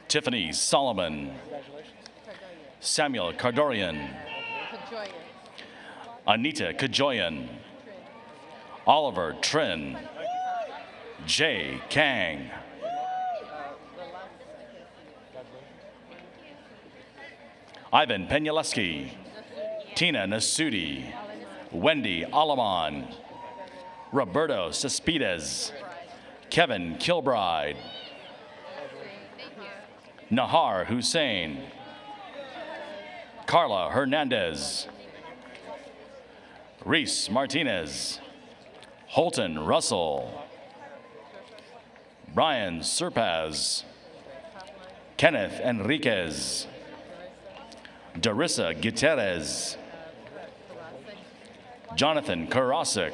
Speaker 9: Tiffany Solomon, Samuel Kardorian, Anita Kajoyan, Oliver Trin, Jay Kang, Ivan Penyaleski, Tina Nasudi, Wendy Alaman, Roberto Cespedes, Kevin Kilbride, Nahar Hussein, Carla Hernandez, Reese Martinez, Holton Russell, Brian Serpaz, Kenneth Enriquez, Darissa Gutierrez, Jonathan Karasik,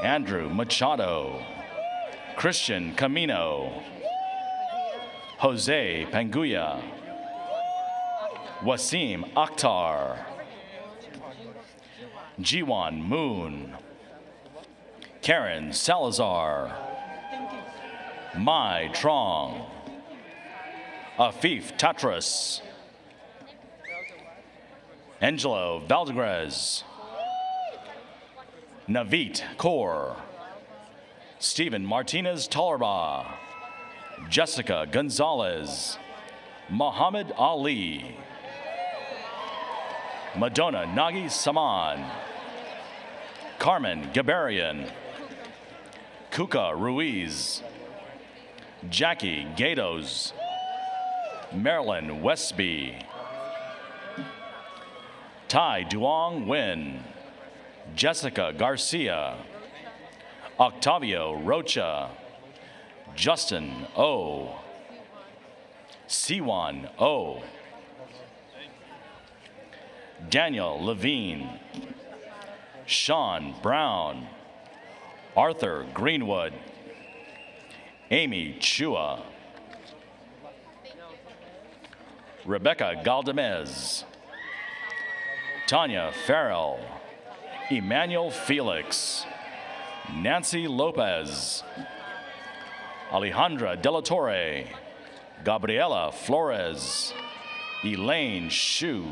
Speaker 9: Andrew Machado, Christian Camino, Jose Panguya, Wasim Akhtar, Jiwan Moon, Karen Salazar, Mai Trong, Afif Tatras, Angelo Valdegres, Navit Kaur, Stephen Martinez Tolerba, Jessica Gonzalez, Muhammad Ali, Madonna Nagi Saman, Carmen Gabarian, Kuka Ruiz, Jackie Gatos, Marilyn Westby, Tai Duong Nguyen, Jessica Garcia, Octavio Rocha, Justin O, Siwan O, Daniel Levine, Sean Brown, Arthur Greenwood, Amy Chua, Rebecca Galdamez, Tanya Farrell, Emmanuel Felix, Nancy Lopez, Alejandra De La Torre, Gabriela Flores, Elaine Shu,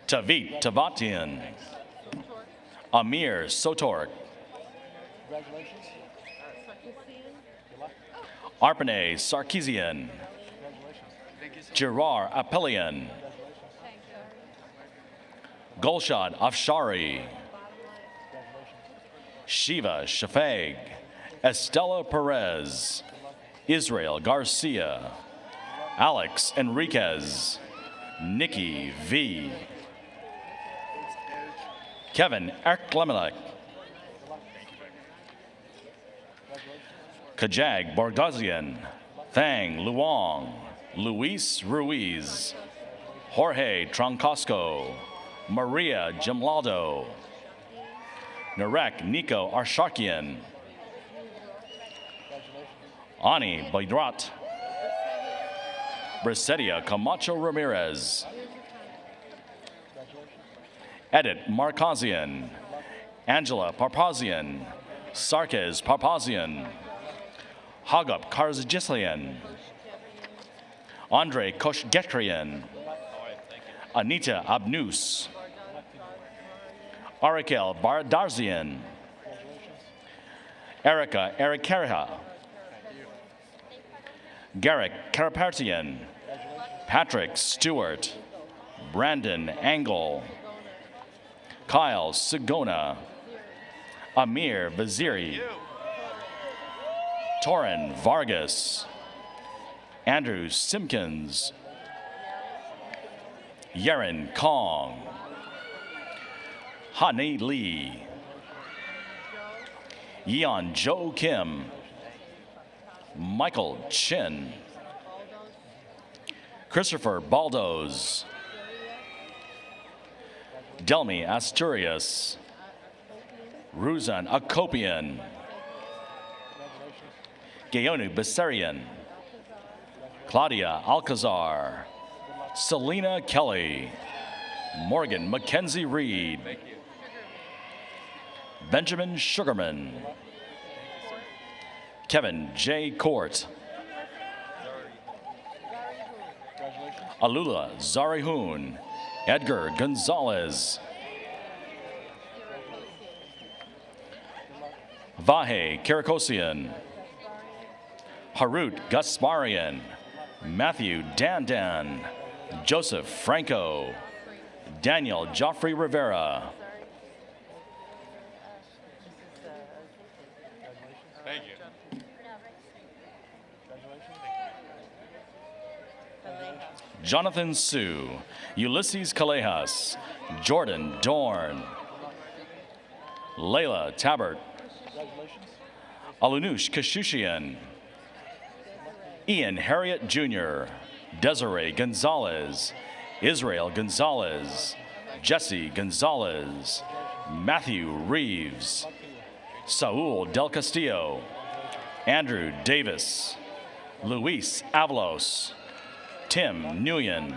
Speaker 9: Tavit Tavatian, Amir Sotork, Arpane Sarkeesian, Gerard Apelian, Gulshad Afshari, Shiva Shafag, Estela Perez, Israel Garcia, Alex Enriquez, Nikki V, Kevin Erklemelek, Kajag Borgazian, Thang Luong, Luis Ruiz, Jorge Troncosco, Maria Gemlaldo, Narek Nico Arshakian, Ani Baydrat, Brisedia Camacho Ramirez, Edith Markazian, Angela Parpazian, Sarkis Parpazian, Hagop Karzajislian, Andre Koshgetrian, Anita Abnus, Arakel Bardarzian, Erica Erikariha, Garrick Karapartian, Patrick Stewart, Brandon Angle, Kyle Sigona, Amir Vaziri, Torin Vargas, Andrew Simpkins, Yeren Kong, Hani Lee, Yeon Jo Kim, Michael Chin, Christopher Baldos, Delmi Asturias, Ruzan Akopian, Gayonu Bessarian, Claudia Alcazar, Selena Kelly, Morgan Mackenzie Reed, Benjamin Sugarman, Kevin J. Court, Alula Zarihun, Edgar Gonzalez, Vahe Kirakosian, Harut Gasparian, Matthew Dandan, Joseph Franco, Daniel Joffrey Rivera.
Speaker 8: Thank you.
Speaker 9: Jonathan Sue, Ulysses Callejas, Jordan Dorn, Layla Tabert, Alunush Kashushian, Ian Harriet Jr., Desiree Gonzalez, Israel Gonzalez, Jesse Gonzalez, Matthew Reeves, Saul Del Castillo, Andrew Davis, Luis Avalos, Tim Nguyen,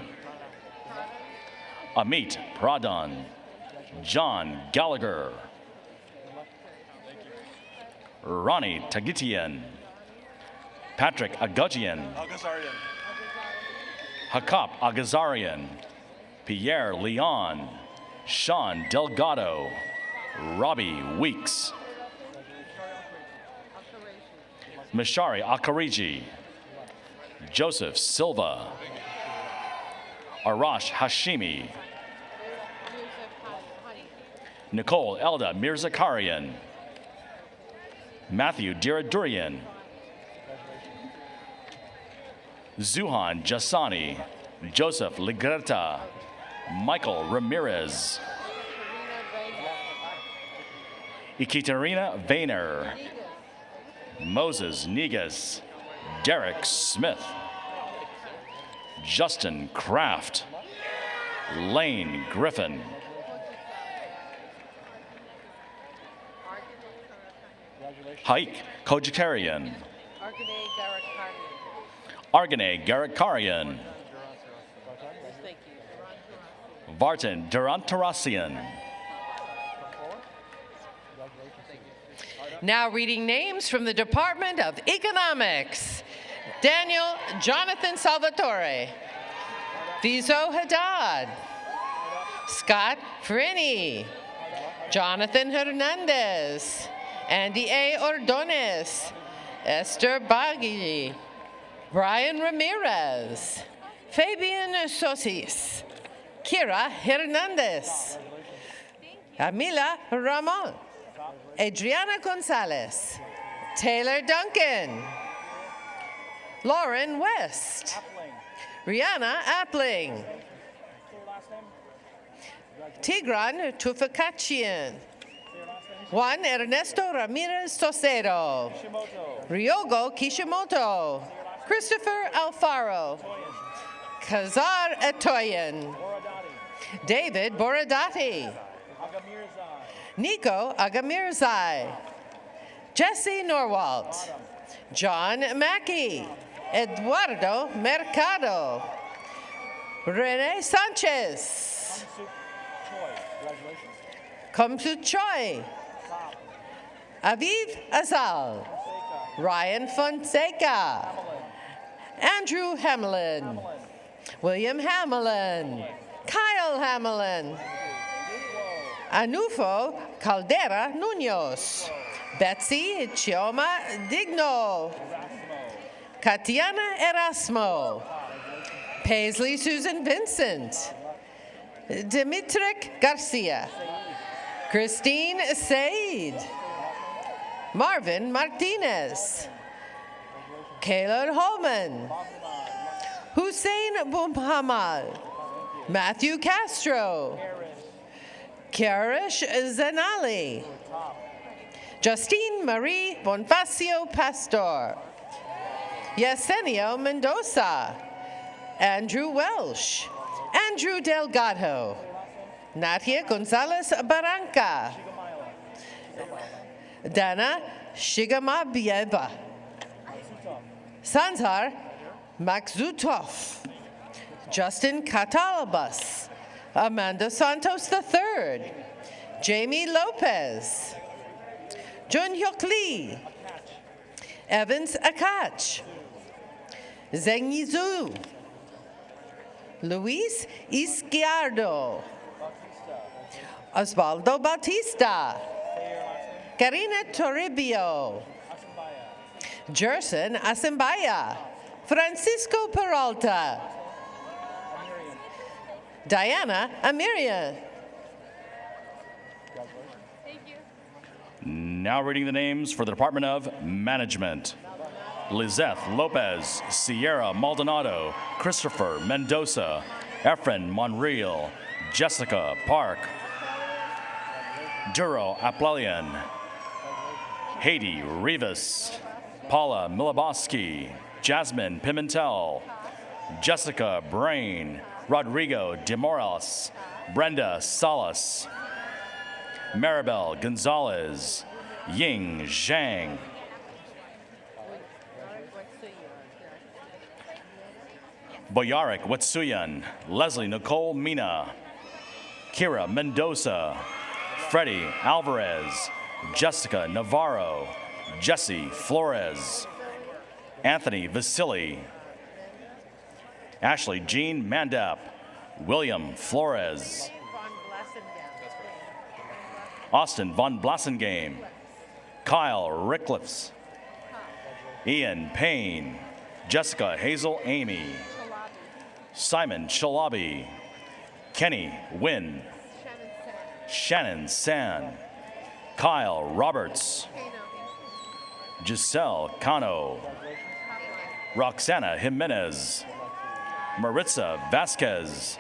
Speaker 9: Amit Pradhan, John Gallagher, Ronnie Tagitian, Patrick Agajian, Hakop Agazarian, Pierre Leon, Sean Delgado, Robbie Weeks, Mishari Akariji, Joseph Silva, Arash Hashimi, Nicole Elda Mirzakarian, Matthew Diradurian, Zuhan Jasani, Joseph Ligreta, Michael Ramirez, Ekaterina Vayner, Moses Negas, Derek Smith, Justin Kraft, Lane Griffin, Haik Kojikarian, Argane Garakarian, Vartan Durantarasian.
Speaker 10: Now reading names from the Department of Economics. Daniel Jonathan Salvatore, Fizo Haddad, Scott Frenny, Jonathan Hernandez, Andy A. Ordonez, Esther Bagui, Brian Ramirez, Fabian Sosis, Kira Hernandez, Amila Ramon, Adriana Gonzalez, Taylor Duncan. Lauren West. Rihanna Appling. Tigran Tufakachian. Juan Ernesto Ramirez Tosero. Ryogo Kishimoto. Christopher Alfaro. Kazar Atoyan. David Borodati. Nico Agamirzai. Jesse Norwalt. John Mackey. Eduardo Mercado. Rene Sanchez. Kumsu Choi. Aviv Azal. Ryan Fonseca. Andrew Hamelin. William Hamelin. Kyle Hamelin. Anufo Caldera Munoz. Betsy Chioma Digno. Katiana Erasmo. Paisley Susan Vincent. Dimitrik Garcia. Christine Said. Marvin Martinez. Caleb Holman. Hussein Bumhamal. Matthew Castro. Karish Zanali. Justine Marie Bonifacio Pastor. Yesenia Mendoza. Andrew Welsh. Andrew Delgado. Natia Gonzalez Barranca. Dana Shigamabieva. Sanzar Makzutov. Justin Catalabas. Amanda Santos III. Jamie Lopez. Jun Hyuk Lee. Evans Akach. Zheng Yizu. Luis Izquierdo. Osvaldo Bautista. Karina Toribio. Jerson Asimbaya. Francisco Peralta. Diana Amirian.
Speaker 9: Now reading the names for the Department of Management. Lizeth Lopez, Sierra Maldonado, Christopher Mendoza, Efren Monreal, Jessica Park, Duro Aplelian, Haiti Rivas, Paula Milaboski, Jasmine Pimentel, Jessica Brain, Rodrigo de Morales, Brenda Salas, Maribel Gonzalez, Ying Zhang, Boyarik Wetsuyan, Leslie Nicole Mina, Kira Mendoza, Freddie Alvarez, Jessica Navarro, Jesse Flores, Anthony Vasili, Ashley Jean Mandap, William Flores, Austin Von Blassengame, Kyle Rickliffs, Ian Payne, Jessica Hazel Amy, Simon Shalabi, Kenny Wynn, Shannon San, Kyle Roberts, Giselle Cano, Roxana Jimenez, Maritza Vasquez,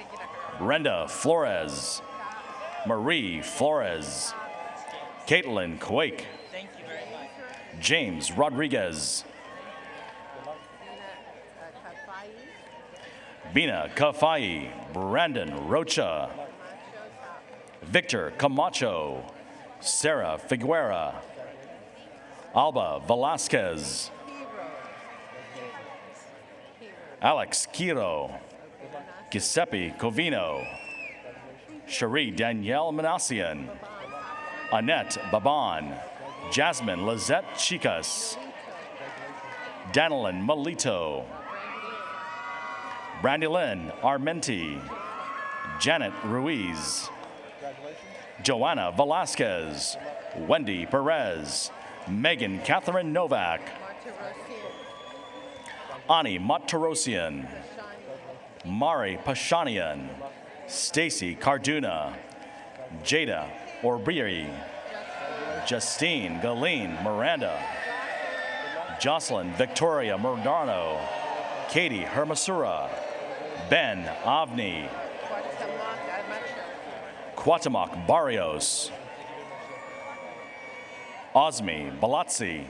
Speaker 9: Brenda Flores, Marie Flores, Caitlin Quake, James Rodriguez, Bina Kafai, Brandon Rocha, Victor Camacho, Sarah Figuera, Alba Velasquez, Alex Quiro, Giuseppe Covino, Cherie Danielle Manassian, Annette Baban, Jasmine Lizette Chicas, Danilyn Melito, Brandylyn Armenti, Janet Ruiz, Joanna Velasquez, Wendy Perez, Megan Catherine Novak, Ani Matarosian, Mari Pashanian, Stacy Carduna, Jada Orbiri, Justine Galeen Miranda, Jocelyn Victoria Murdano, Katie Hermasura, Ben Avni, Cuauhtemoc Barrios, Osmi Balazzi,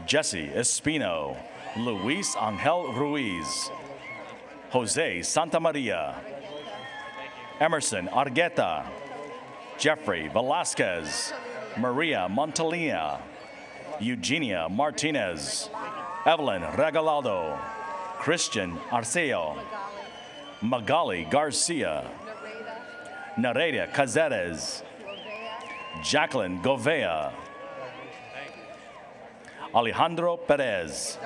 Speaker 9: Jesse Espino, Luis Angel Ruiz, Jose Santamaria, Emerson Argueta, Jeffrey Velasquez, Maria Montalina, Eugenia Martinez, Evelyn Regalado, Christian Arceo, Magali Garcia, Nareda Cazares, Jacqueline Govea, Alejandro Perez,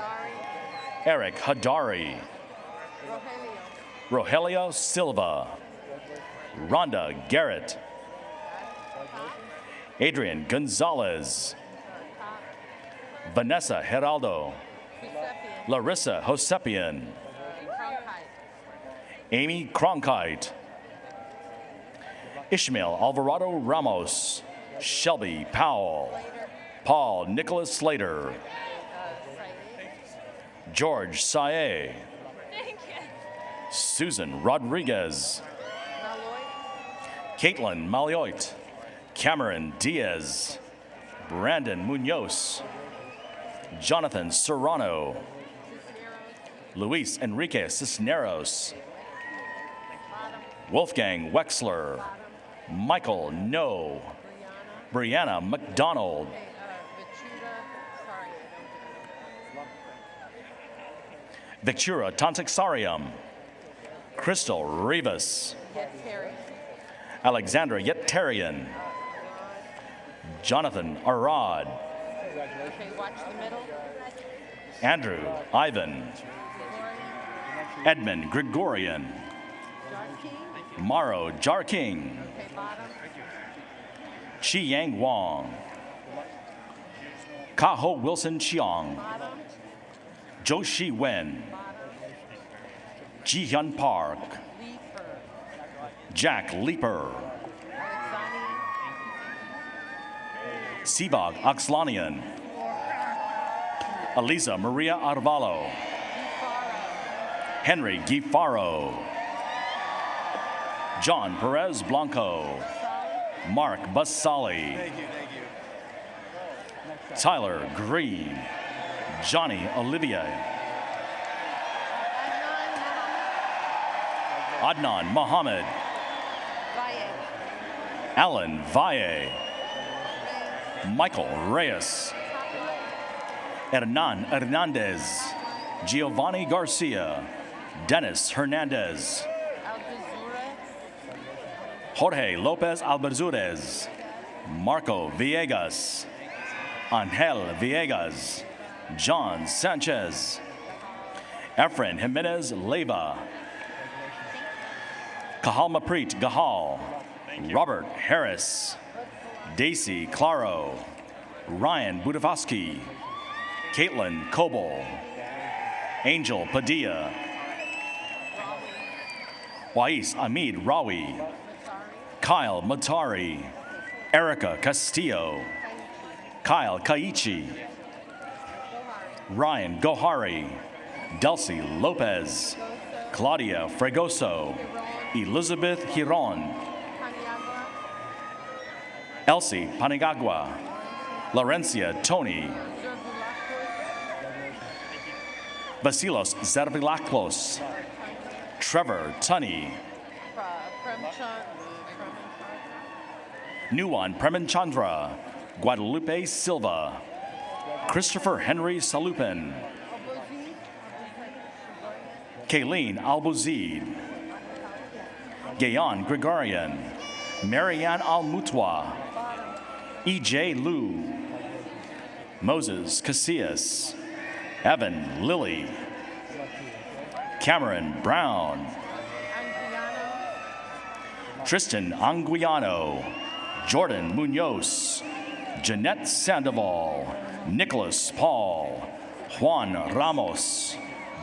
Speaker 9: Eric Hadari, Rogelio Silva, Rhonda Garrett, Adrian Gonzalez, Vanessa Geraldo, Larissa Hosepian, Amy Cronkite, Ishmael Alvarado Ramos, Shelby Powell, Paul Nicholas Slater, George Sae, Susan Rodriguez, Caitlin Malioit, Cameron Diaz, Brandon Munoz, Jonathan Serrano, Luis Enrique Cisneros, Wolfgang Wexler, Michael No, Brianna McDonald, Victura Tantaxarium, Crystal Rivas, Alexandra Yettarian, Jonathan Arad, Andrew Ivan, Edmund Gregorian, Maro Jarking, Chi Yang Wong, Kaho Wilson Chiang, Zhou Shi Wen, Ji Hyun Park, Jack Leeper, Sibag Axlanian, Aliza Maria Arvalo, Henry Gifaro, John Perez Blanco, Mark Basali, Tyler Green, Johnny Olivier, Adnan Mohammed, Alan Valle, Michael Reyes, Hernan Hernandez, Giovanni Garcia, Dennis Hernandez, Jorge Lopez Alberzurez, Marco Villegas, Angel Villegas, John Sanchez, Efren Jimenez Leyva, Kahalmaprit Gahal, Robert Harris, Daisy Claro, Ryan Budafosky, Caitlin Coble, Angel Padilla, Wais Amid Rawi, Kyle Matari, Erica Castillo, Kyle Kaichi, Ryan Gohari, Delcy Lopez, Claudia Fregoso, Elizabeth Hiron, Elsie Panigagua, Laurencia Tony, Vasilos Zervilaklos, Trevor Tunney, Nuwan Premanchandra, Guadalupe Silva, Christopher Henry Salupin, Kayleen Albuzid, Gayan Gregorian, Marianne Almutwa, E.J. Liu, Moses Casillas, Evan Lilly, Cameron Brown, Tristan Anguiano, Jordan Munoz, Jeanette Sandoval, Nicholas Paul, Juan Ramos,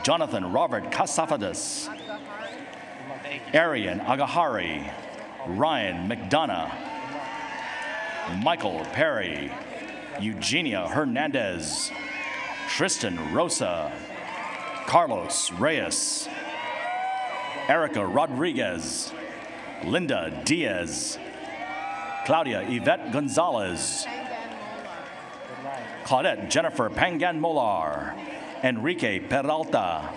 Speaker 9: Jonathan Robert Casafadis, Arian Agahari, Ryan McDonough, Michael Perry, Eugenia Hernandez, Tristan Rosa, Carlos Reyes, Erica Rodriguez, Linda Diaz, Claudia Yvette Gonzalez, Claudette Jennifer Pangan Molar, Enrique Peralta,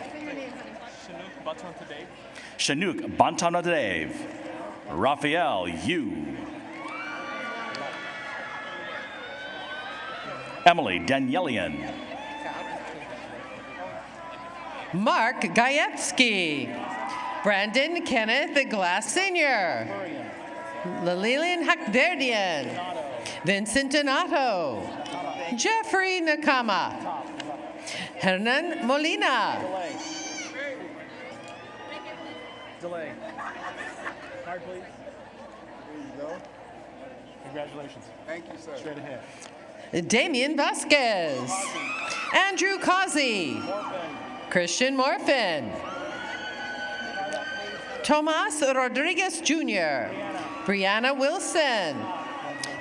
Speaker 9: Chinook Bantanadev, Raphael Yu, Emily Danielian,
Speaker 10: Mark Gajewski, Brandon Kenneth Glass Sr., Lilian Hakverdian, Vincent Donato, Jeffrey Nakama, Hernan Molina,
Speaker 1: Delay. Card, please. There you go. Congratulations. Thank you, sir. Straight ahead.
Speaker 10: Damian Vasquez, Andrew Causey, Christian Morfin, Tomas Rodriguez Jr., Brianna Wilson,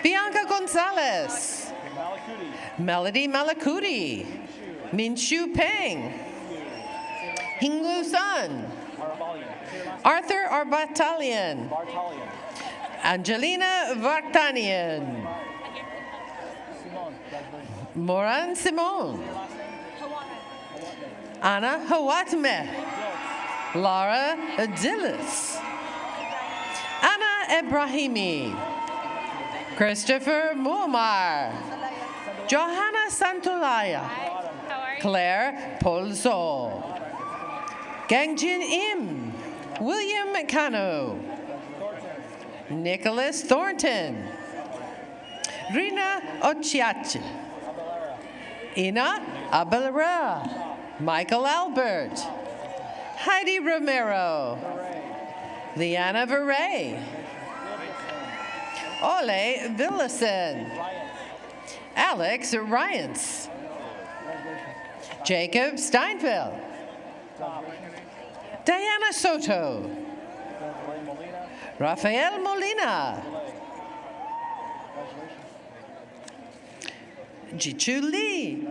Speaker 10: Bianca Gonzalez, Melody Malakuti, Minshu Peng, Hinglu Sun, Arthur Arbatalian, Angelina Vartanian, Moran Simone, Anna Hawatme, Lara Dillis, Anna Ibrahimi, Christopher Muammar, Johanna Santolaya, Claire Polzo, Gangjin Im, William Kano, Nicholas Thornton, Rina Ochiachi, Ina Abelera, Michael Albert, Heidi Romero, Liana Veray, Ole Villison, Alex Ryans, Jacob Steinfeld, Diana Soto, Rafael Molina, Jichu Lee,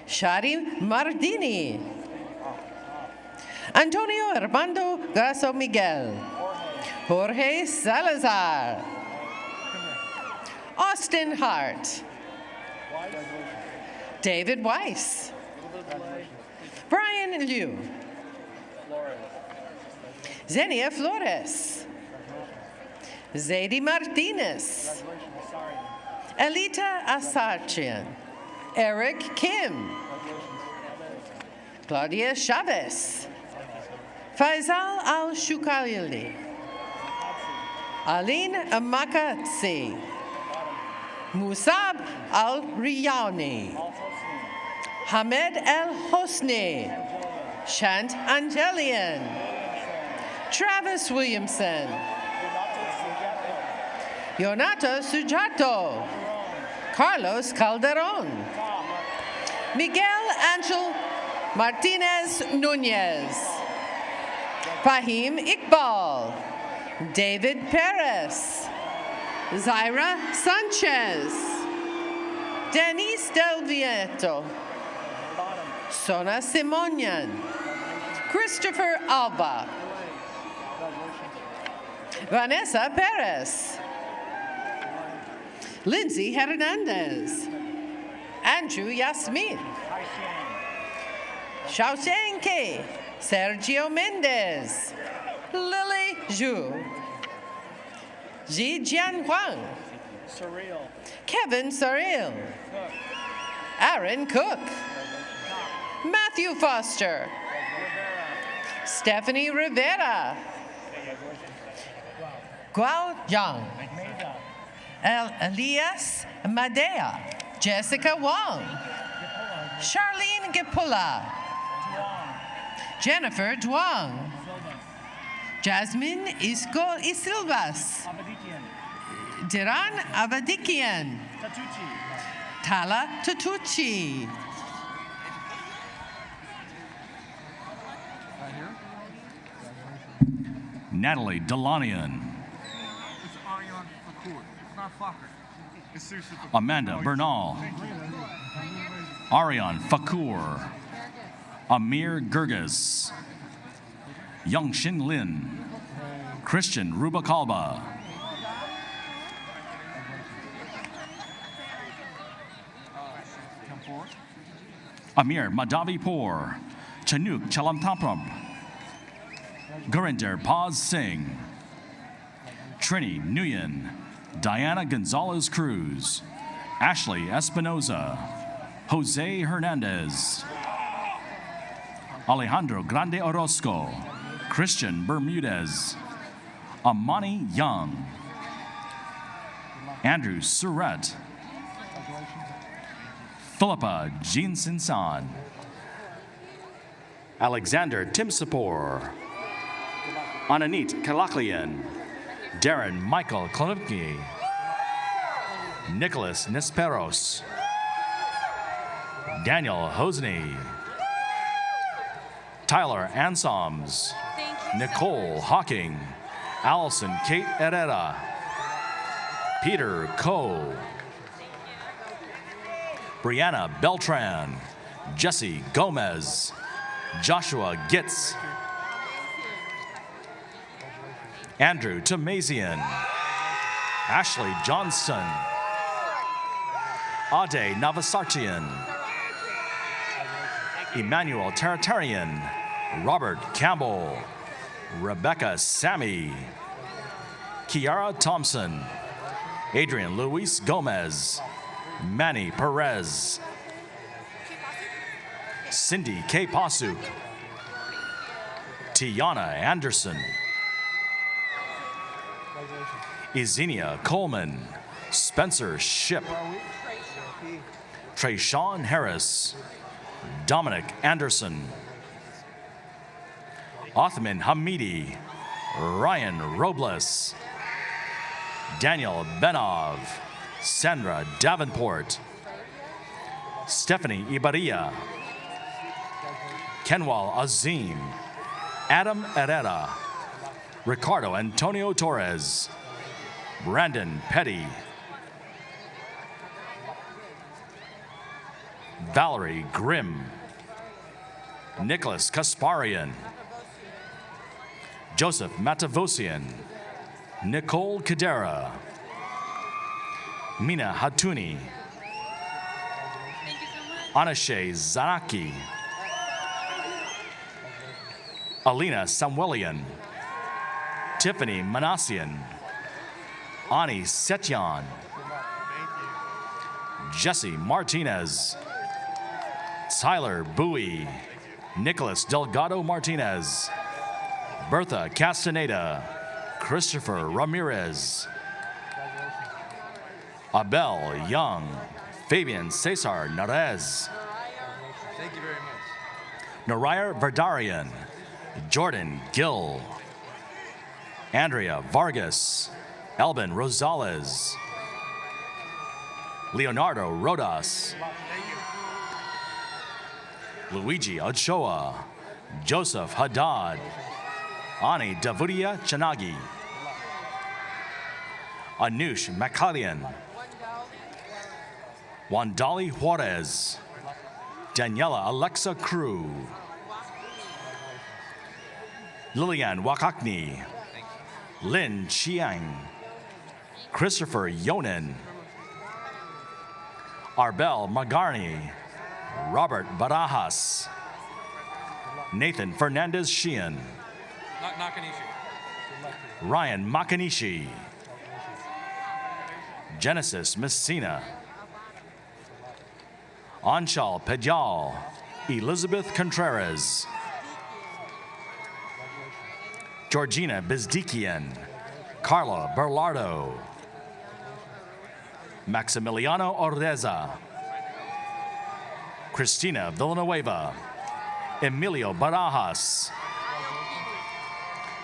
Speaker 10: Shari Mardini, Antonio Armando Grasso Miguel, Jorge Salazar, Austin Hart, David Weiss, Brian Liu, Zenia Flores, Zadie Martinez, Elita Asarchian, Eric Kim, Claudia Chavez, Faisal Al-Shukaili, Aline Makatsi, Musab Al-Riyani, Hamed El-Hosni, Shant Angelian, Travis Williamson, Yonata Sujato, Carlos Calderon, Miguel Angel Martinez Nunez, Fahim Iqbal, David Perez, Zaira Sanchez, Denise Del Vieto, Sona Simonian, Christopher Alba, Vanessa Perez, Lindsay Hernandez, Andrew Yasmin, Shaoshenke, Sergio Mendez, Lily Zhu, Ji Jian Huang, Kevin Surreal, Aaron Cook, Matthew Foster, Stephanie Rivera, Guao Yang, Elias Madea, Jessica Wong, Charlene Gipula, Jennifer Duong, Jasmine Isco Isilvas, Diran Abadikian, Tala Tutucci,
Speaker 9: Natalie Delanian, Amanda Bernal, Aryan Fakur, Amir Gurgis, Youngshin Lin, Christian Rubakalba, Amir Madhavipour, Chanuk Chalamtampram, Gurinder Paz Singh, Trini Nguyen, Diana Gonzalez Cruz, Ashley Espinoza, Jose Hernandez, Alejandro Grande Orozco, Christian Bermudez, Amani Young, Andrew Surratt, Philippa Jean Sinsan, Alexander Timsapor, Ananit Kalaklian, Darren Michael Klipke, Nicholas Nesperos, Daniel Hosney, Tyler Ansoms, Nicole Hawking, Allison Kate Herrera, Peter Coe, Brianna Beltran, Jesse Gomez, Joshua Gitz, Andrew Tamazian, Ashley Johnston, Ade Navasartian, Emmanuel Taratarian, Robert Campbell, Rebecca Sammy, Kiara Thompson, Adrian Luis Gomez, Manny Perez, Cindy K. Pasuk, Tiana Anderson, Izenia Coleman, Spencer Ship, Trayshawn Harris, Dominic Anderson, Othman Hamidi, Ryan Robles, Daniel Benov, Sandra Davenport, Stephanie Ibaria, Kenwal Azim, Adam Herrera, Ricardo Antonio Torres, Brandon Petty, Valerie Grimm, Nicholas Kasparian, Joseph Matavosian, Nicole Cadera, Mina Hatuni, Anashe Zanaki, Alina Samuelian, Tiffany Manassian, Ani Setyan, Jesse Martinez, Tyler Bowie, Nicholas Delgado Martinez, Bertha Castaneda, Christopher Ramirez, Abel Young, Fabian Cesar Narez,
Speaker 11: Thank you very much.
Speaker 9: Narayar Verdarian, Jordan Gill, Andrea Vargas, Elvin Rosales, Leonardo Rodas, Luigi Ochoa, Joseph Haddad, Ani Davudia Chanagi, Anush Makalian, Wandali Juarez, Daniela Alexa Crew, Lilian Wakakni, Lin Chiang, Christopher Yonan, Arbel Magarni, Robert Barajas, Nathan Fernandez Sheehan, Ryan Makanishi, Genesis Messina, Anshal Pedyal, Elizabeth Contreras, Georgina Bizdikian, Carla Berlardo, Maximiliano Ordeza, Cristina Villanueva, Emilio Barajas,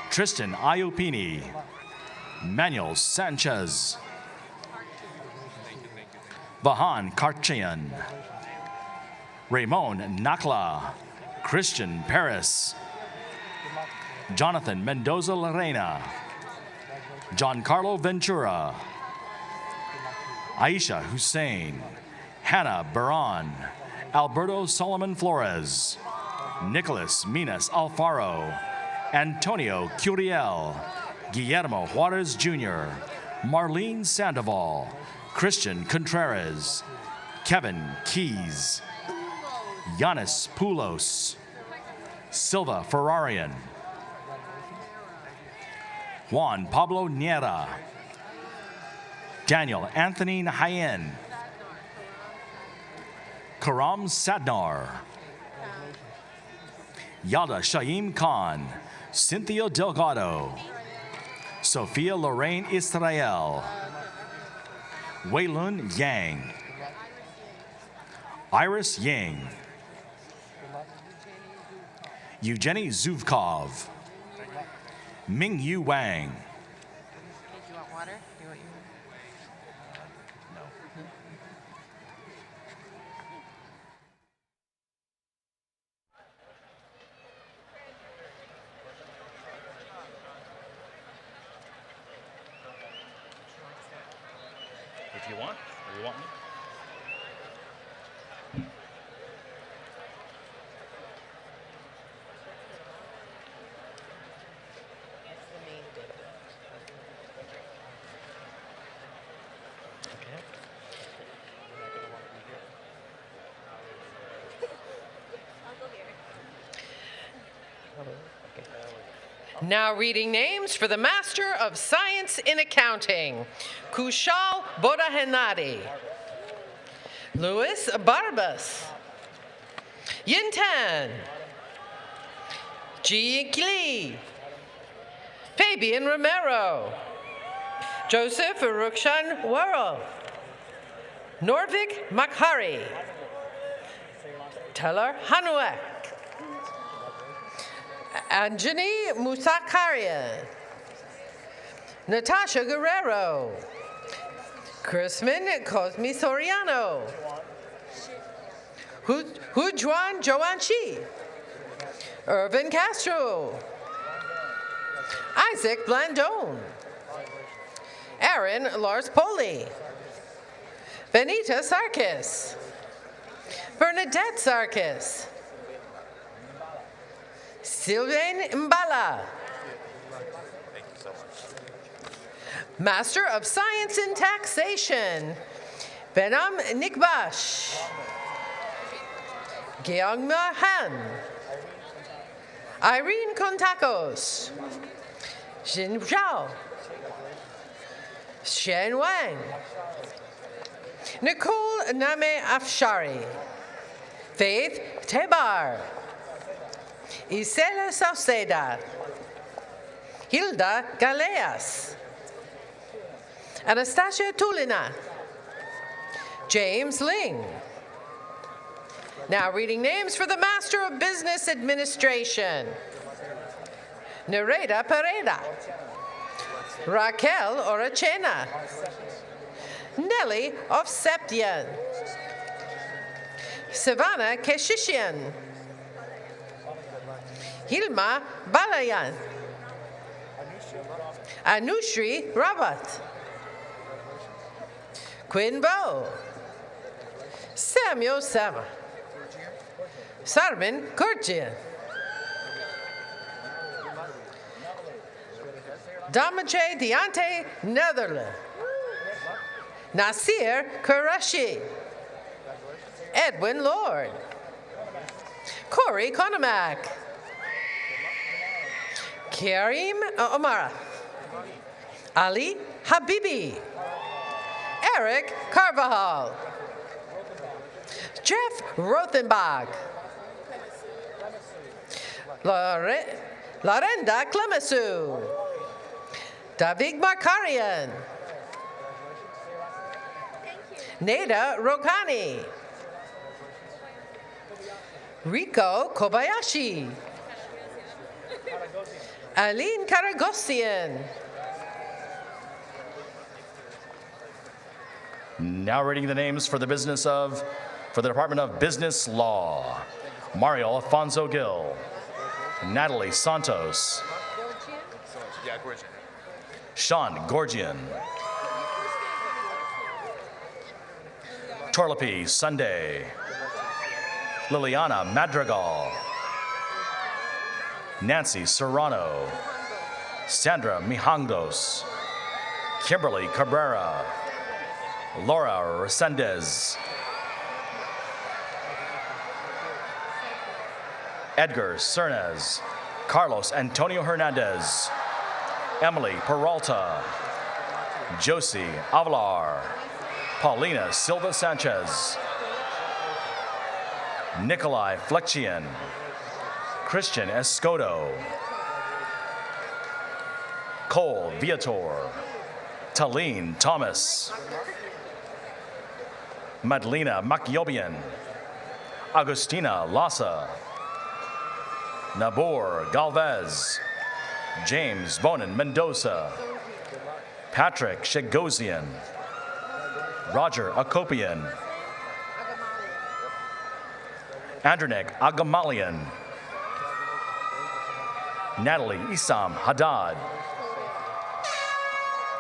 Speaker 9: Tristan Iupini, Manuel Sanchez, Vahan Karchian, Ramon Nakla, Christian Paris, Jonathan Mendoza Lorena, Giancarlo Ventura, Aisha Hussein, Hannah Baran, Alberto Solomon Flores, Nicholas Minas Alfaro, Antonio Curiel, Guillermo Juarez Jr., Marlene Sandoval, Christian Contreras, Kevin Keys, Yanis Poulos, Silva Ferrarian, Juan Pablo Niera, Daniel Anthony Nahayen, Karam Sadnar, Yada Shaim Khan, Cynthia Delgado, Sophia Lorraine Israel, Weilun Yang, Iris Yang, Eugenie Zuvkov, Mingyu Wang,
Speaker 10: Do you want water? Do you want
Speaker 9: If you want, or you want me?
Speaker 10: Now reading names for the Master of Science in Accounting. Kushal Bodahenadi. Louis Barbas. Yintan. Ji Li. Fabian Romero. Joseph Rukshan Worrell. Norvik Makhari. Teller Hanuek. Anjani Musakarian, Natasha Guerrero, Chrisman Cosme Soriano, Hujuan Joanchi, Irvin Castro, Isaac Blandone, Aaron Lars Poli, Benita Sarkis, Bernadette Sarkis, Sylvain Mbala. Master of Science in Taxation, Benam Nikbash. Geongma Han. Irene Contakos. Xin Zhao. Shen Wang. Nicole Name Afshari. Faith Tebar. Isela Sauceda, Hilda Galeas, Anastasia Tulina, James Ling. Now reading names for the Master of Business Administration. Nereda Pereda, Raquel Orachena, Nelly Ovseptian, Savannah Keshishian, Hilma Balayan, Anushri Rabat, Quinn Bow, Samuel Sama, Sarmin Kurjian, Damache Diante Netherland, Nasir Qureshi, Edwin Lord, Corey Konomak, Karim Omara, Ali Habibi, Eric Carvajal, Jeff Rothenbach, Lorenda Clemesu, David Markarian, Neda Rokani, Rico Kobayashi, Aline Karagosian.
Speaker 9: Now reading the names for the Department of Business Law. Mario Alfonso Gil, Natalie Santos, Sean Gorgian, Torlapi Sunday, Liliana Madrigal, Nancy Serrano, Sandra Mijangos, Kimberly Cabrera, Laura Resendez, Edgar Cernes, Carlos Antonio Hernandez, Emily Peralta, Josie Avalar, Paulina Silva Sanchez, Nikolai Flechian, Christian Escoto, Cole Viator, Talene Thomas, Madlena Makyobian, Agustina Lassa, Nabor Galvez, James Bonin Mendoza, Patrick Shegosian, Roger Akopian, Andronik Agamalian, Natalie Isam Haddad,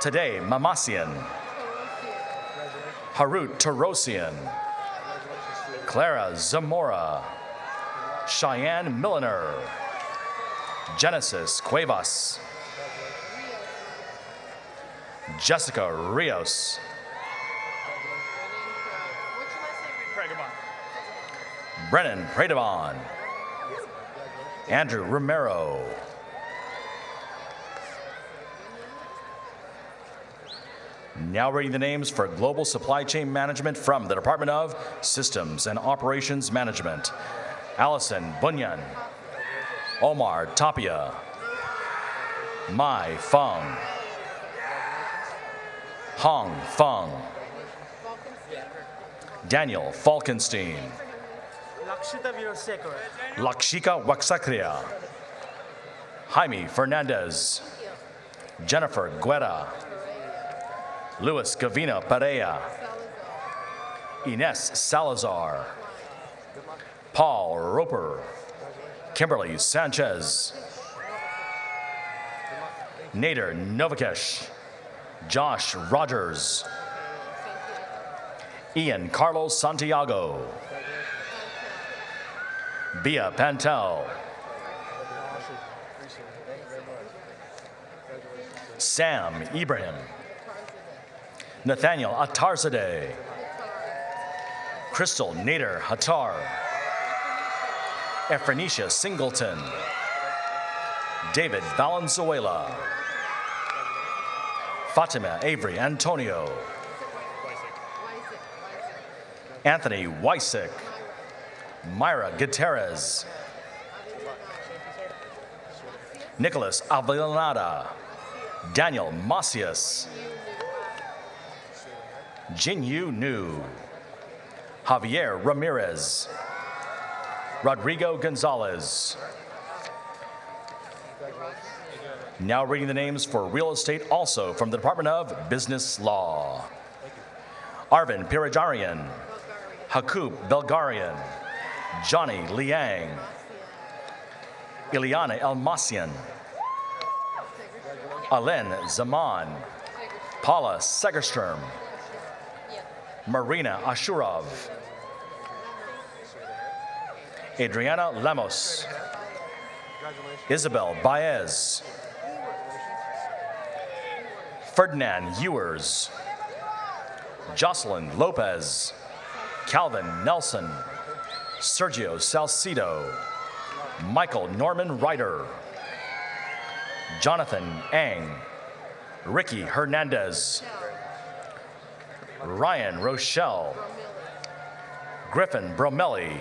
Speaker 9: Today Mamasian, Harut Tarosian, Clara Zamora, Cheyenne Milliner, Genesis Cuevas, Jessica Rios, Brennan Pradavon, Andrew Romero, now reading the names for Global Supply Chain Management from the Department of Systems and Operations Management. Allison Bunyan, Omar Tapia, Mai Feng, Hong Feng, Daniel Falkenstein, Lakshika Waksakria, Jaime Fernandez, Jennifer Guerra, Luis Gavina Perea, Ines Salazar, Paul Roper, Kimberly Sanchez, Nader Novakesh, Josh Rogers, Ian Carlos Santiago, Bia Pantel, Sam Ibrahim, Nathaniel Atarzadeh, Crystal Nader Hattar, Efranisha Singleton, David Valenzuela, Fatima Avery Antonio, Anthony Wysick, Myra Gutierrez, Nicholas Avellaneda, Daniel Macias, Jinyu Nu, Javier Ramirez, Rodrigo Gonzalez. Now reading the names for real estate also from the Department of Business Law. Arvin Pirajarian, Hakub Belgarian, Johnny Liang, Ileana Elmasian, Alen Zaman, Paula Segerstrom, Marina Ashurov, Adriana Lemos, Isabel Baez, Ferdinand Ewers, Jocelyn Lopez, Calvin Nelson, Sergio Salcido, Michael Norman Ryder, Jonathan Ang, Ricky Hernandez, Ryan Rochelle, Griffin Bromelli,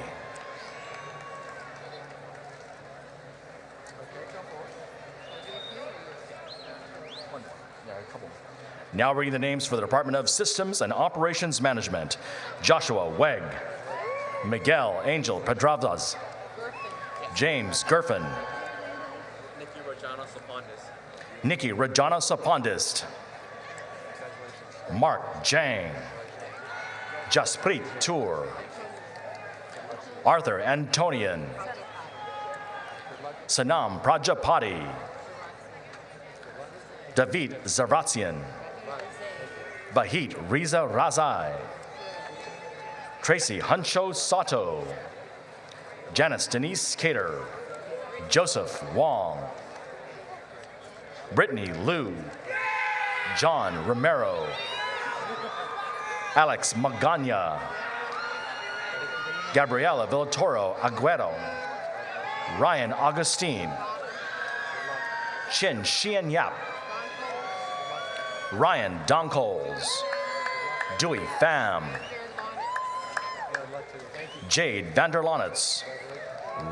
Speaker 9: now reading the names for the Department of Systems and Operations Management. Joshua Weg, Miguel Angel Pedravdas, James Gerfin, Nikki Rajana Sapondist, Mark Jang, Jasprit Tour, Arthur Antonian, Sanam Prajapati, David Zaratsian, Vahit Riza Razai, Tracy Huncho Sato, Janice Denise Cater, Joseph Wong, Brittany Liu, John Romero, Alex Magana, Gabriela Villatoro Aguero, Ryan Augustine, Chin Xian Yap, Ryan Donkoles, Dewey Pham, Jade Vanderlonitz,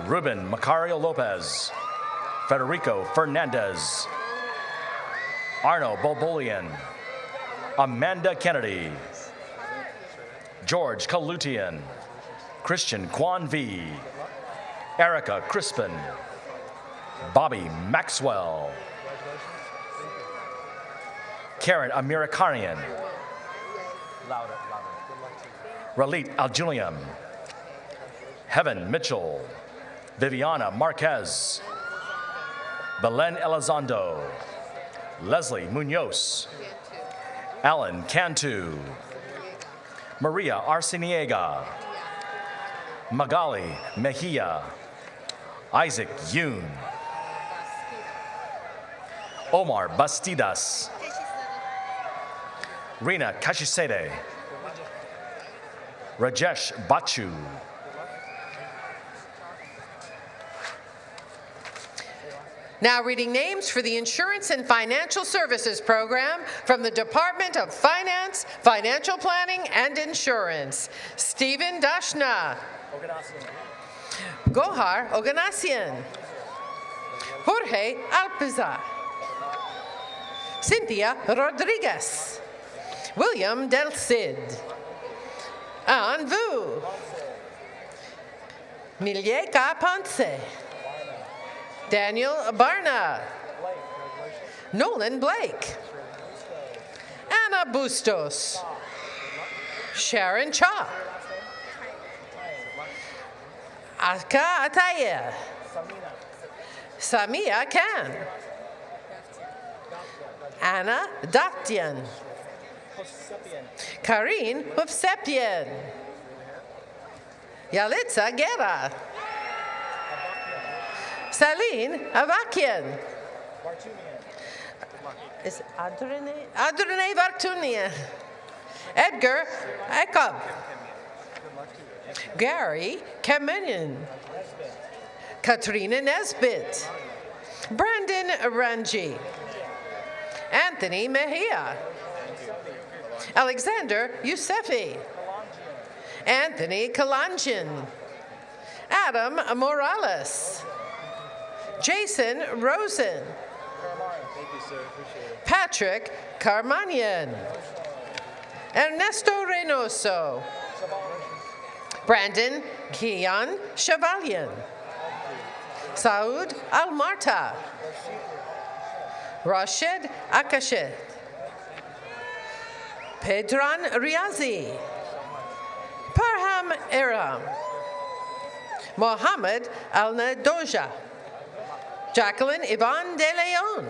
Speaker 9: Ruben Macario Lopez, Federico Fernandez, Arno Bolbolian, Amanda Kennedy, George Kalutian, Christian Kwan V, Erica Crispin, Bobby Maxwell, Karen Amirikarian, Ralit Aljulian, Heaven Mitchell, Viviana Marquez, Belen Elizondo, Leslie Munoz, Alan Cantu, Maria Arciniega, Magali Mejia, Isaac Yoon, Omar Bastidas, Rina Kashisede, Rajesh Bachu,
Speaker 10: Now reading names for the Insurance and Financial Services Program from the Department of Finance, Financial Planning, and Insurance. Stephen Dashna. Gohar Oganasian. Jorge Alpiza. Cynthia Rodriguez. William Del Cid. Anne Vu. Milieka Ponce. Daniel Barna. Nolan Blake. Anna Bustos. Sharon Cha. Aka Ataya. Samia Khan. Anna Daktian. Karine Hovsepian. Yalitza Guerra. Saline Avakian. Is Adrene Vartunia. Edgar Ekob. Gary Kamenian. Katrina Nesbitt. Brandon Ranji. Anthony Mejia. Alexander Yusefi. Anthony Kalanjian. Adam Morales. Jason Rosen. Patrick Carmanian. Ernesto Reynoso. Brandon Kian Chevalian. Saud Almarta. Rashid Akashet. Pedran Riazi. Parham Iram. Mohammed Al-Nadoja. Jacqueline Yvonne De Leon.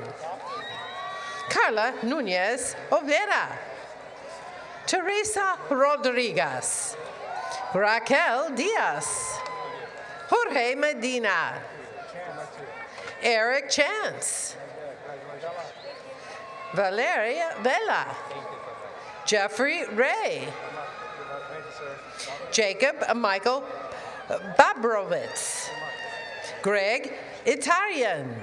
Speaker 10: Carla Nunez Overa. Teresa Rodriguez. Raquel Diaz. Jorge Medina. Eric Chance. Valeria Vela. Jeffrey Ray. Jacob Michael Babrovitz. Greg Italian.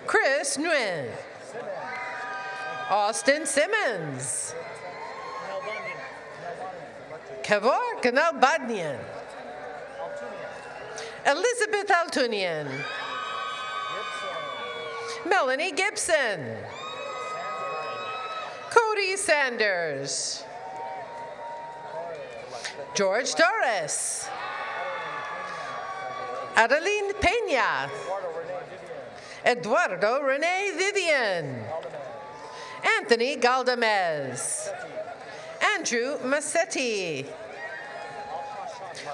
Speaker 10: Chris Nguyen. Austin Simmons. Kavor Kanalbadnian. Elizabeth Altunian. Melanie Gibson. Cody Sanders. George Torres. Adeline Pena. Eduardo Rene Vivian. Anthony Galdamez. Andrew Massetti.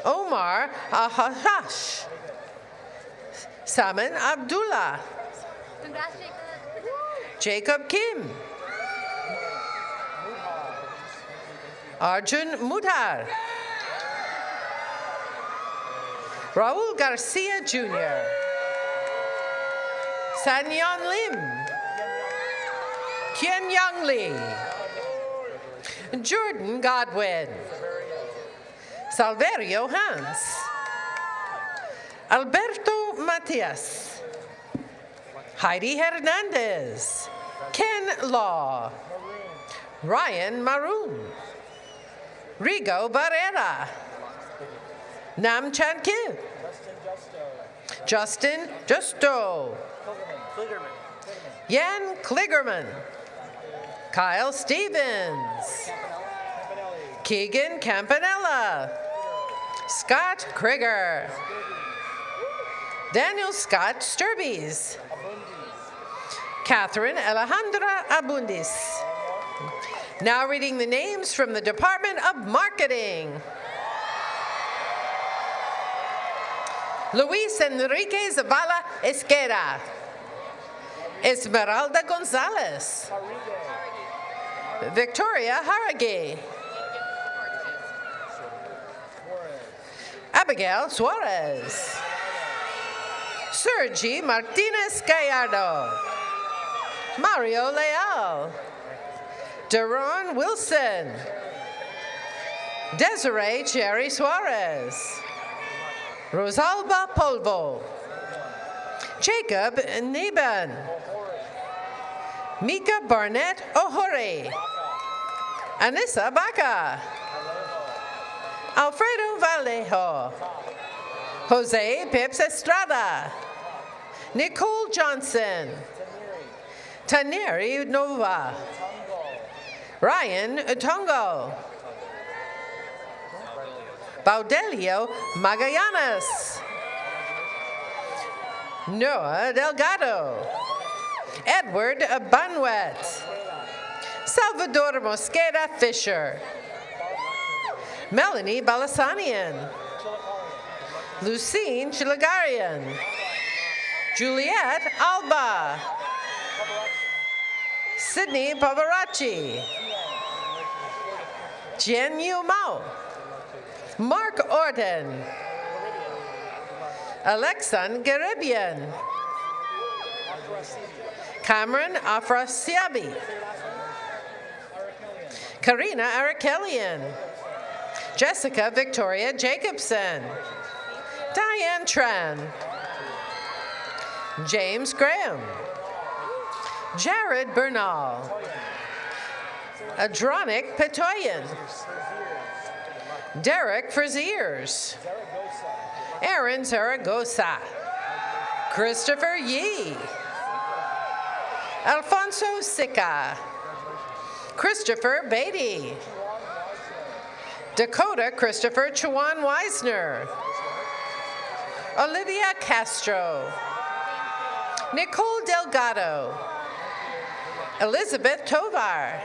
Speaker 10: Omar Ahashash. Saman Abdullah. Jacob Kim. Arjun Mudhar. Raul Garcia Jr. Sanyon Lim. Kian Young Lee. Jordan Godwin. Salverio Hans. Alberto Matias. Heidi Hernandez. Ken Law. Ryan Maroon. Rigo Barrera. Nam Chan Kim. Justin Justo. Yan Kligerman. Kyle Stevens. Keegan Campanella. Scott Krieger. Daniel Scott Sturbies. Catherine Alejandra Abundis. Now reading the names from the Department of Marketing. Luis Enrique Zavala Esquera. Esmeralda Gonzalez. Victoria Haragay. Abigail Suarez. Sergi Martinez Gallardo. Mario Leal. Deron Wilson. Desiree Cherry Suarez. Rosalba Polvo. Jacob Neben. Mika Barnett Ohori. Anissa Baca. Alfredo Vallejo. Jose Pips Estrada. Nicole Johnson. Taneri Nova. Ryan Utongo. Baudelio Magallanes. Noah Delgado. Edward Banwet. Salvador Mosqueda Fisher. Melanie Balasanian. Lucine Chilagarian. Juliet Alba. Sydney Pavarachi. Jen Yu Mao. Mark Orden. Alexan Garibian. Cameron Afrasiabi. Karina Arakelian. Jessica Victoria Jacobson. Diane Tran. James Graham. Jared Bernal. Adronic Petoyan. Derek Fraziers. Aaron Zaragoza. Christopher Yee. Alfonso Sica. Christopher Beatty. Dakota Christopher Chuan Weisner. Olivia Castro. Nicole Delgado. Elizabeth Tovar.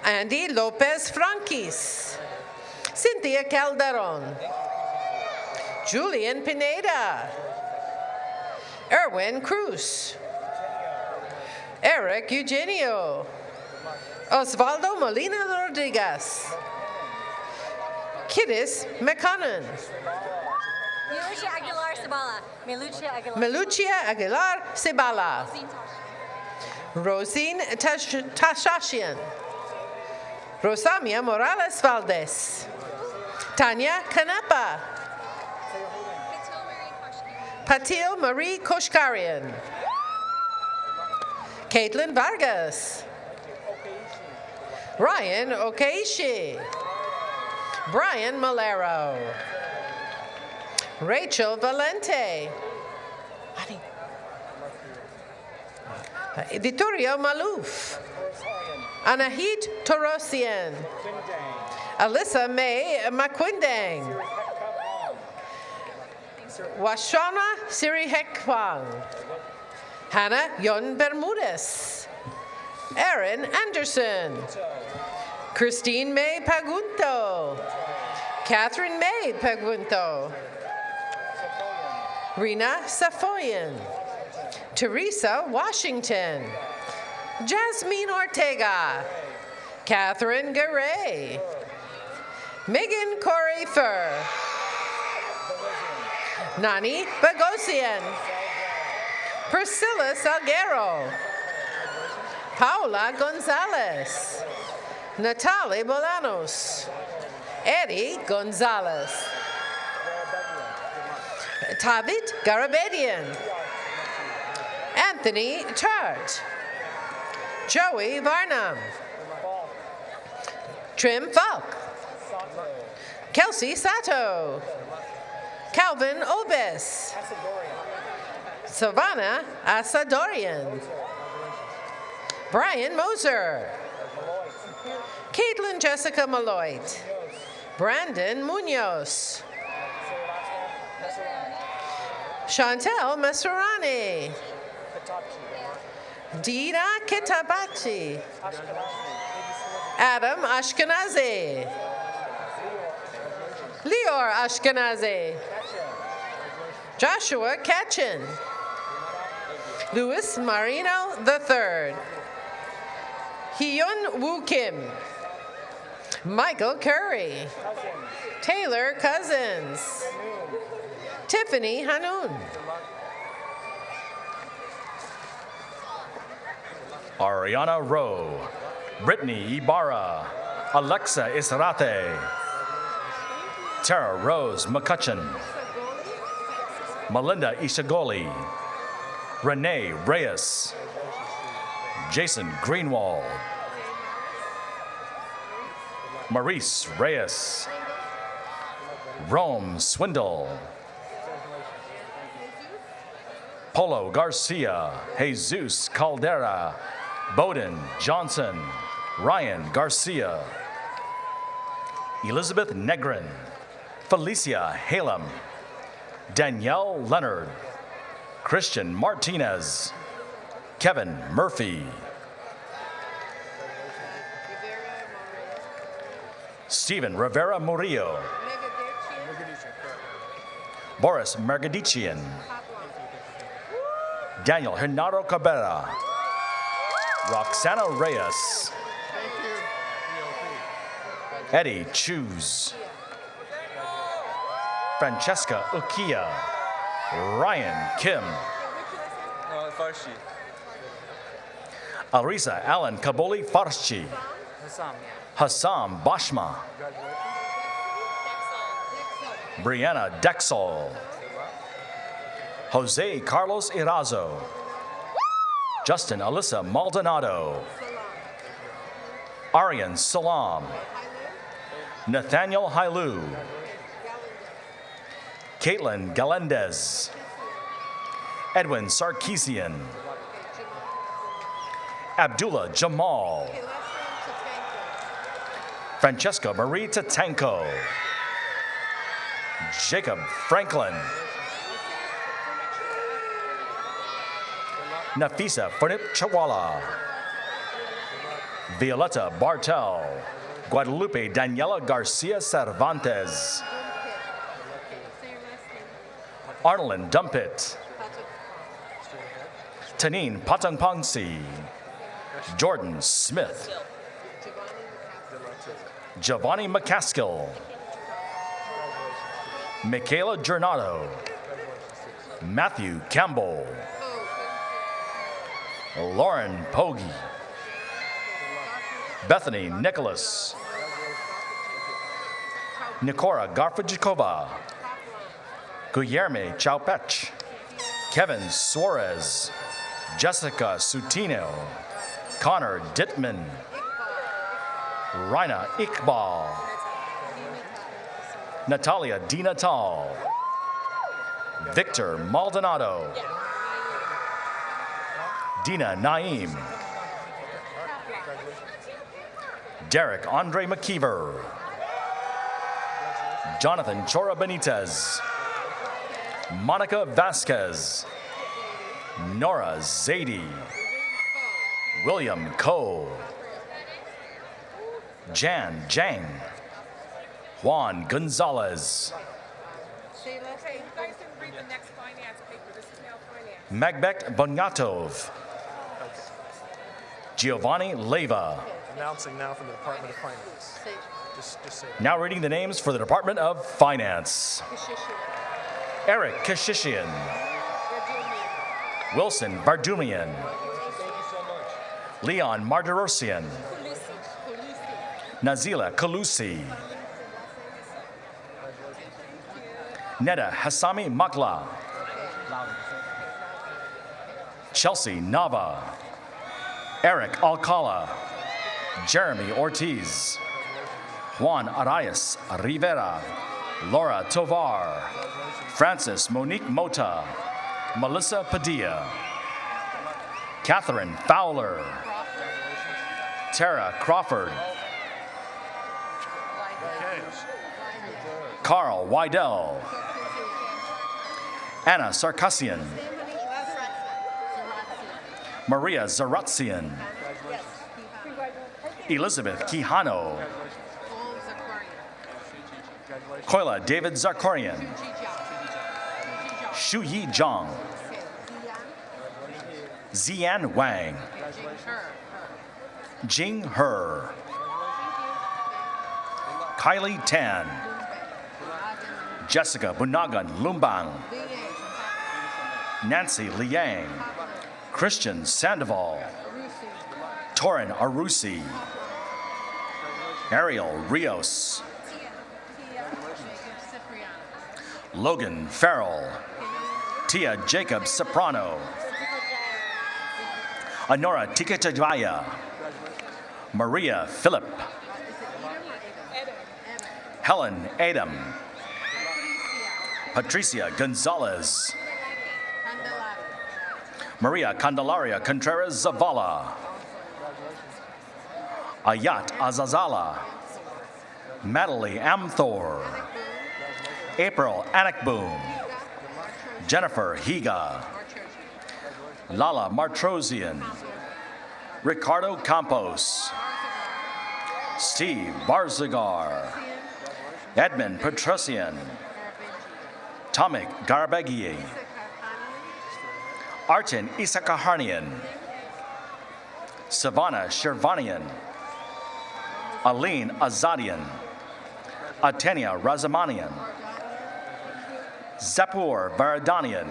Speaker 10: Andy Lopez Franquis. Cynthia Calderon. Julian Pineda. Erwin Cruz. Eric Eugenio. Osvaldo Molina Rodriguez. Kiddis McConnon.
Speaker 12: Melucia Aguilar Cibala.
Speaker 10: Melucia Aguilar Cibala. Rosine Tashashian. Rosamia Morales Valdez. Tanya Canepa. Patil Marie Koshkarian. Caitlin Vargas. Ryan Okeishi. Brian Malero. Rachel Valente. Vittorio Malouf. Anahit Torosian. Alyssa May McQuindang. Washana Sirihekwan. Hannah Yon Bermudez. Erin Anderson. Christine May Pagunto. Catherine May Pagunto. Rena Safoyan. Teresa Washington. Jasmine Ortega. Catherine Garay. Megan Corey Fur. Nani Bagosian. Priscilla Salguero. Paula Gonzalez. Natalie Bolanos. Eddie Gonzalez. Tavit Garabedian. Anthony Chart. Joey Varnum. Trim Falk. Kelsey Sato. Calvin Obis. Savannah Asadorian. Brian Moser. Caitlin Jessica Malloyd. Brandon Munoz. Chantel Masurani. Dina Kitabachi. Adam Ashkenazi. Lior Ashkenazi. Joshua Ketchin. Louis Marino III. Hyun Woo Kim. Michael Curry. Taylor Cousins. Tiffany Hanun.
Speaker 9: Ariana Rowe, Brittany Ibarra, Alexa Israte, Tara Rose McCutcheon, Melinda Ishagoli, Renee Reyes, Jason Greenwald, Maurice Reyes, Rome Swindle, Polo Garcia, Jesus Caldera, Bowden Johnson, Ryan Garcia, Elizabeth Negrin, Felicia Halem, Danielle Leonard, Christian Martinez, Kevin Murphy, Stephen Rivera Murillo, Boris Margadichian, Daniel Hernando Cabrera, Roxana Reyes, Eddie Chus, Francesca Ukia, Ryan Kim, Alrisa Alan Kaboli Farshi, Hassam Bashma, Brianna Dexol, Jose Carlos Irazo, Justin Alyssa Maldonado, Aryan Salam, Nathaniel Hailu, Caitlin Galendez, Edwin Sarkeesian, Abdullah Jamal, Francesca Marie Tatanko, Jacob Franklin, Nafisa Fernip Chawala, Violetta Bartel, Guadalupe Daniela Garcia Cervantes, Arnold Dumpit, Tanine Patangpangsi, Jordan Smith, Giovanni McCaskill, Michaela Giornato, Matthew Campbell, Lauren Pogge, Bethany Nicholas, Nikora Garfajikova, Guillerme Chaupech, Kevin Suarez, Jessica Sutino, Connor Dittman, Raina Iqbal, Natalia Di Natal, Victor Maldonado, Dina Naim, Derek Andre McKeever, Jonathan Chora Benitez, Monica Vasquez, Nora Zadie, William Coe, Jan Jang, Juan Gonzalez, Magbek Bonyatov, Giovanni Leva,
Speaker 11: Announcing now from the Department of Finance. Just say that.
Speaker 9: Now reading the names for the Department of Finance. Eric Kashishian. Wilson Bardumian. Leon Mardirosian. Nazila Kalusi. Neda Hassami Makla. Chelsea Nava. Eric Alcala. Jeremy Ortiz. Juan Arias Rivera. Laura Tovar. Francis Monique Mota. Melissa Padilla. Catherine Fowler. Tara Crawford. Carl Wydell. Anna Sarkassian. Maria Zaratsian. Elizabeth Quijano. Koila David Zarkorian. Shu Yi Zhang. Zian Wang. Jing He. Kylie Tan. Jessica Bunagan Lumbang. Nancy Liang. Christian Sandoval. Torin Arusi. Ariel Rios. Logan Farrell. Tia Jacob Soprano. Honora Tiketavaya. Maria Phillip. Helen Adam. Patricia Gonzalez. Maria Candelaria Contreras Zavala. Ayat Azazala. Madeline Amthor. April Anakboom. Jennifer Higa. Lala Martrosian. Ricardo Campos. Steve Barzagar. Edmund Petrusian. Tomik Garabegie. Artin Isakaharnian. Savannah Shervanian. Aline Azadian. Atenia Razamanian. Zapur Varadanian.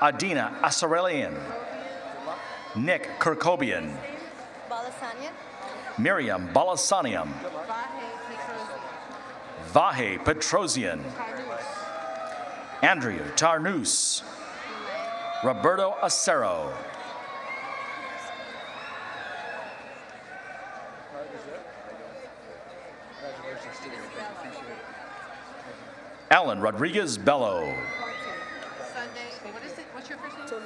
Speaker 9: Adina Asarelian. Nick Kirkobian. Miriam Balasanian. Vahe Petrosian. Andrew Tarnus. Roberto Acero. Alan Rodriguez Bello.
Speaker 10: What's your first name?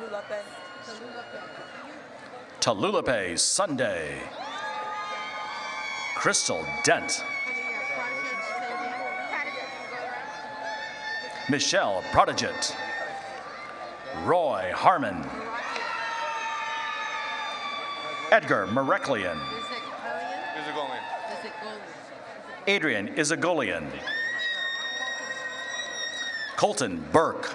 Speaker 9: Talulape Sunday. Crystal Dent. Michelle Prodigat. Roy Harmon. Edgar Mereklian. Adrian Izagolian. Colton Burke.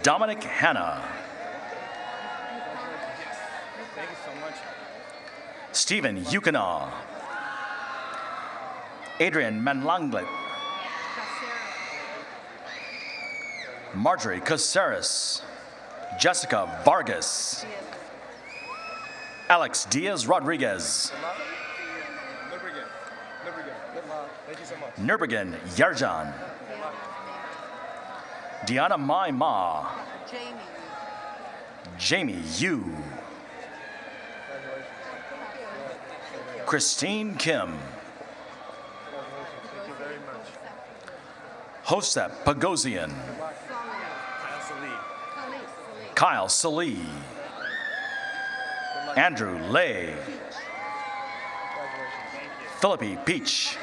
Speaker 9: Dominic Hanna.
Speaker 11: Thank you so much.
Speaker 9: Stephen Yukina. Adrian Manlanglet. Marjorie Caceres. Jessica Vargas. Alex Diaz Rodriguez.
Speaker 11: Thank you so much.
Speaker 9: Nurbagan Yarjan. Diana Mai Ma. Jamie Yu. Christine Kim. Hosep Pagosian. Kyle Salee. Andrew Lay. Philippi Peach.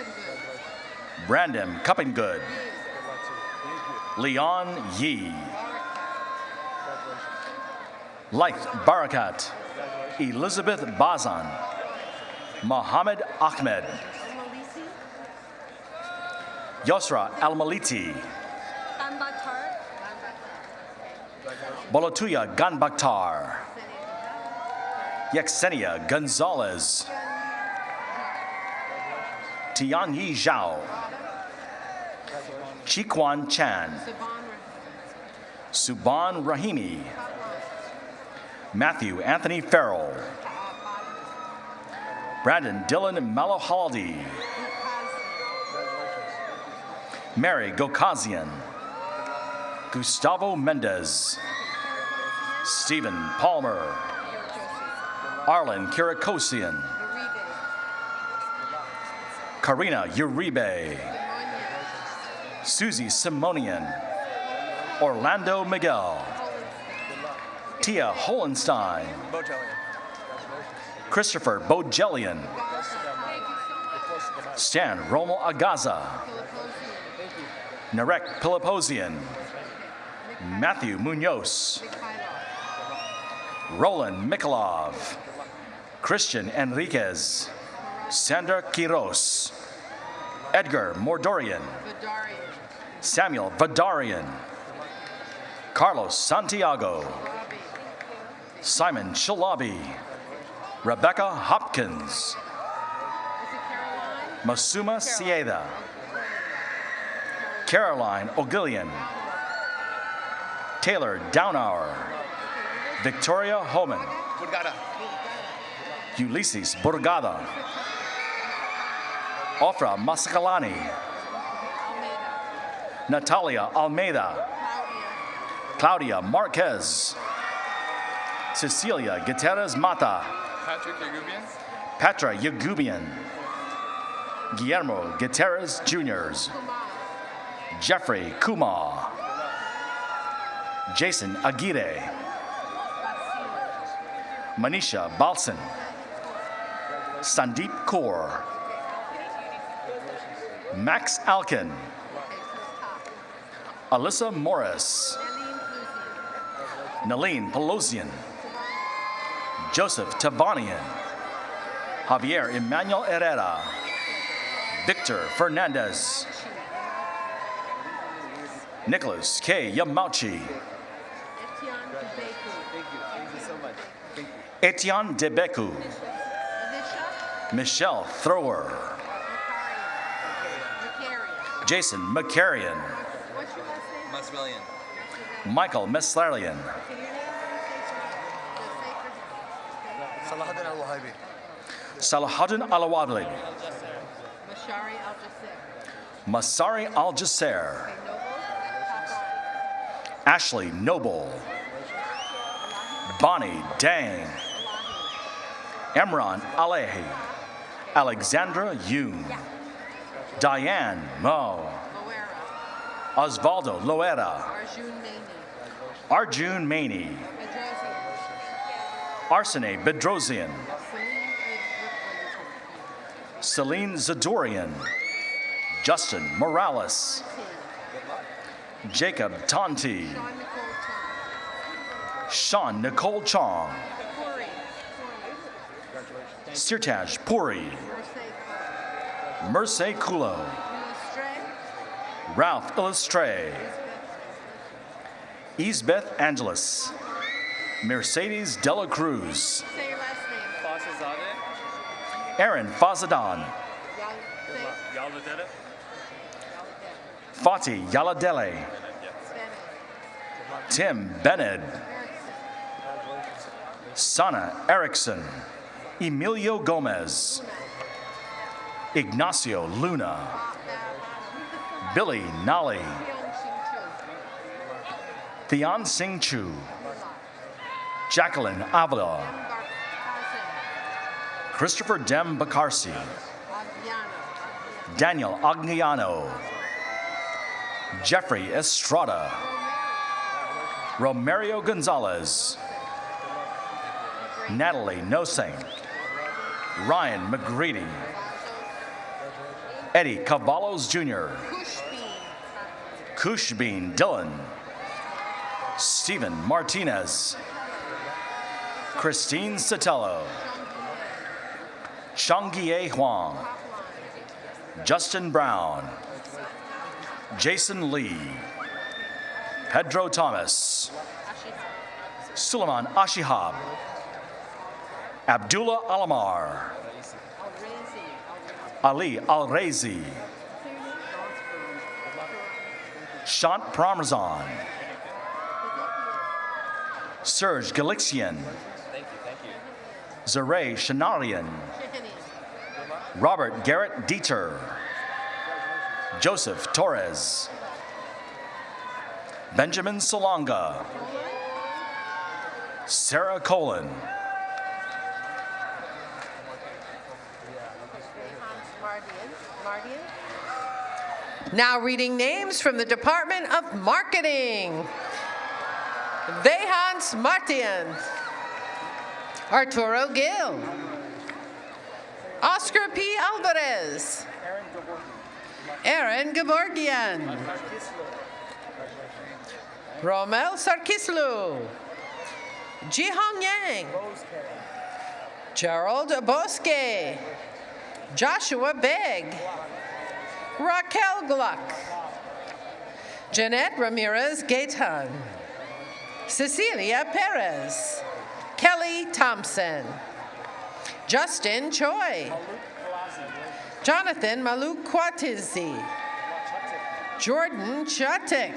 Speaker 9: Brandon Cuppinggood. Leon Yee. Lyth Barakat. Elizabeth Bazan. Mohammed Ahmed. Yosra Al-Maliti. Bolotuya Ganbakhtar. Yexenia Gonzalez, Tianyi Zhao, Chiquan Chan, Subhan Rahimi, Matthew Anthony Farrell, Brandon Dylan Malohaldi, Mary Gokazian, Gustavo Mendez, Stephen Palmer, Arlen Kirakosian, Karina Uribe, Susie Simonian, Orlando Miguel, Tia Holenstein, Christopher Bojelian, Stan Rommel Agaza, Narek Piliposian, Matthew Munoz, Roland Mikolov, Christian Enriquez, Sandra Quiros, Edgar Mordorian, Samuel Vadarian, Carlos Santiago, Simon Shalabi, Rebecca Hopkins, Masuma Sieda, Caroline O'Gillian, Taylor Downhour, Victoria Homan, Ulysses Burgada, Ofra Masakalani, Natalia Almeida, Claudia Marquez, Cecilia Gutierrez Mata, Petra Yagubian, Guillermo Gutierrez Jr., Jeffrey Kumar, Jason Aguirre, Manisha Balsan, Sandeep Kaur, Max Alkin, Alyssa Morris, Naleen Pelosian, Joseph Tavanian, Javier Emmanuel Herrera, Victor Fernandez, Nicholas K. Yamauchi, Etienne Debeku, Michelle Thrower, Jason McCarrion, Michael Meslarian, Salahuddin Al-Wadli, Masari Al-Jasser, Ashley Noble, Bonnie Dang, Emran Alehi, Alexandra Yoon, Diane Mo, Osvaldo Loera, Arjun Maney, Arsene Bedrosian, Celine Zadorian, Justin Morales, Jacob Tonti, Sean Nicole Chong, Sirtaj Puri, Merce Kulo, Ralph Illustre, Isbeth Angeles, Mercedes Dela Cruz, Aaron Fazadan, Fatih Yaladele, Tim Bennett, Sana Erickson, Emilio Gomez, Ignacio Luna, Billy Nally, Theon Singh Chu, Jacqueline Avila, Christopher Dem Bakarsi, Daniel Agnano, Jeffrey Estrada, Romario Gonzalez, Natalie Nosing, Ryan McGreedy, Eddie Cavalos Jr., Kushbean Dylan, Stephen Martinez, Christine Sotelo, Changie Huang, Justin Brown, Jason Lee, Pedro Thomas, Suleiman Ashihab, Abdullah Alamar. Ali Al-Razi. Shant Parmesan. Serge Galixian. Zaray Shanarian. Robert Garrett Dieter. Joseph Torres. Benjamin Solanga. Sarah Colon.
Speaker 10: Now reading names from the Department of Marketing. Vehans Martian. Arturo Gil. Oscar P. Alvarez. Aaron Gevorgian. Romel Sarkislu. Jihong Yang. Gerald Bosque. Joshua Begg. Raquel Gluck. Jeanette Ramirez Gaitan. Cecilia Perez. Kelly Thompson. Justin Choi. Jonathan Maluk Kwatizi. Jordan Chatik.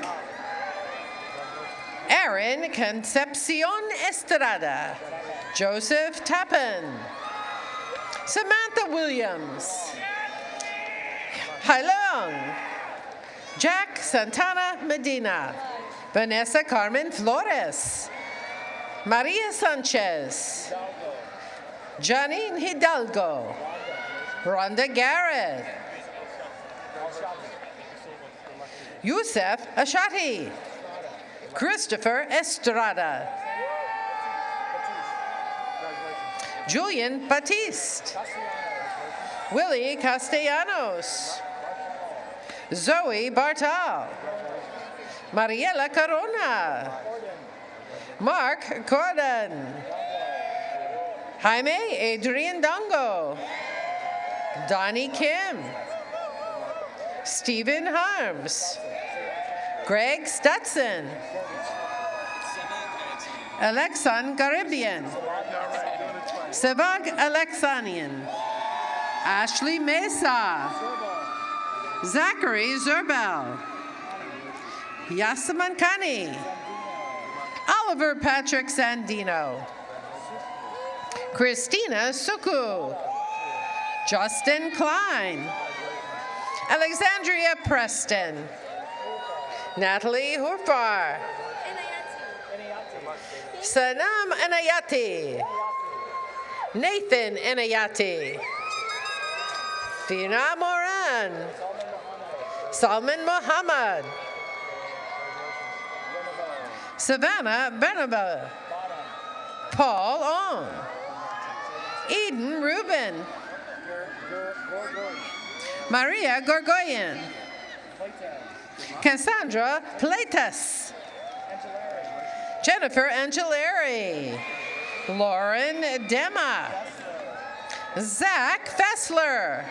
Speaker 10: Aaron Concepcion Estrada. Joseph Tappan. Samantha Williams. Hailong. Jack Santana Medina. Vanessa Carmen Flores. Maria Sanchez. Janine Hidalgo. Rhonda Garrett. Youssef Ashati. Christopher Estrada. Julian Batiste. Willie Castellanos. Zoe Bartal. Mariela Corona. Mark Corden. Jaime Adrian Dongo. Donnie Kim. Stephen Harms. Greg Stutson. Alexan Garibian. Sevag Alexanian. Ashley Mesa. Zachary Zerbel. Yasaman Kani. Oliver Patrick Sandino. Christina Suku. Justin Klein. Alexandria Preston. Natalie Hurfar. Sanam Enayati. Nathan Enayati. Fina Moran. Salman Muhammad. Savannah Benaba. Paul Ong. Eden Rubin. Maria Gorgoyan. Cassandra Pleitas. Jennifer Angelari. Lauren Dema. Zach Fessler.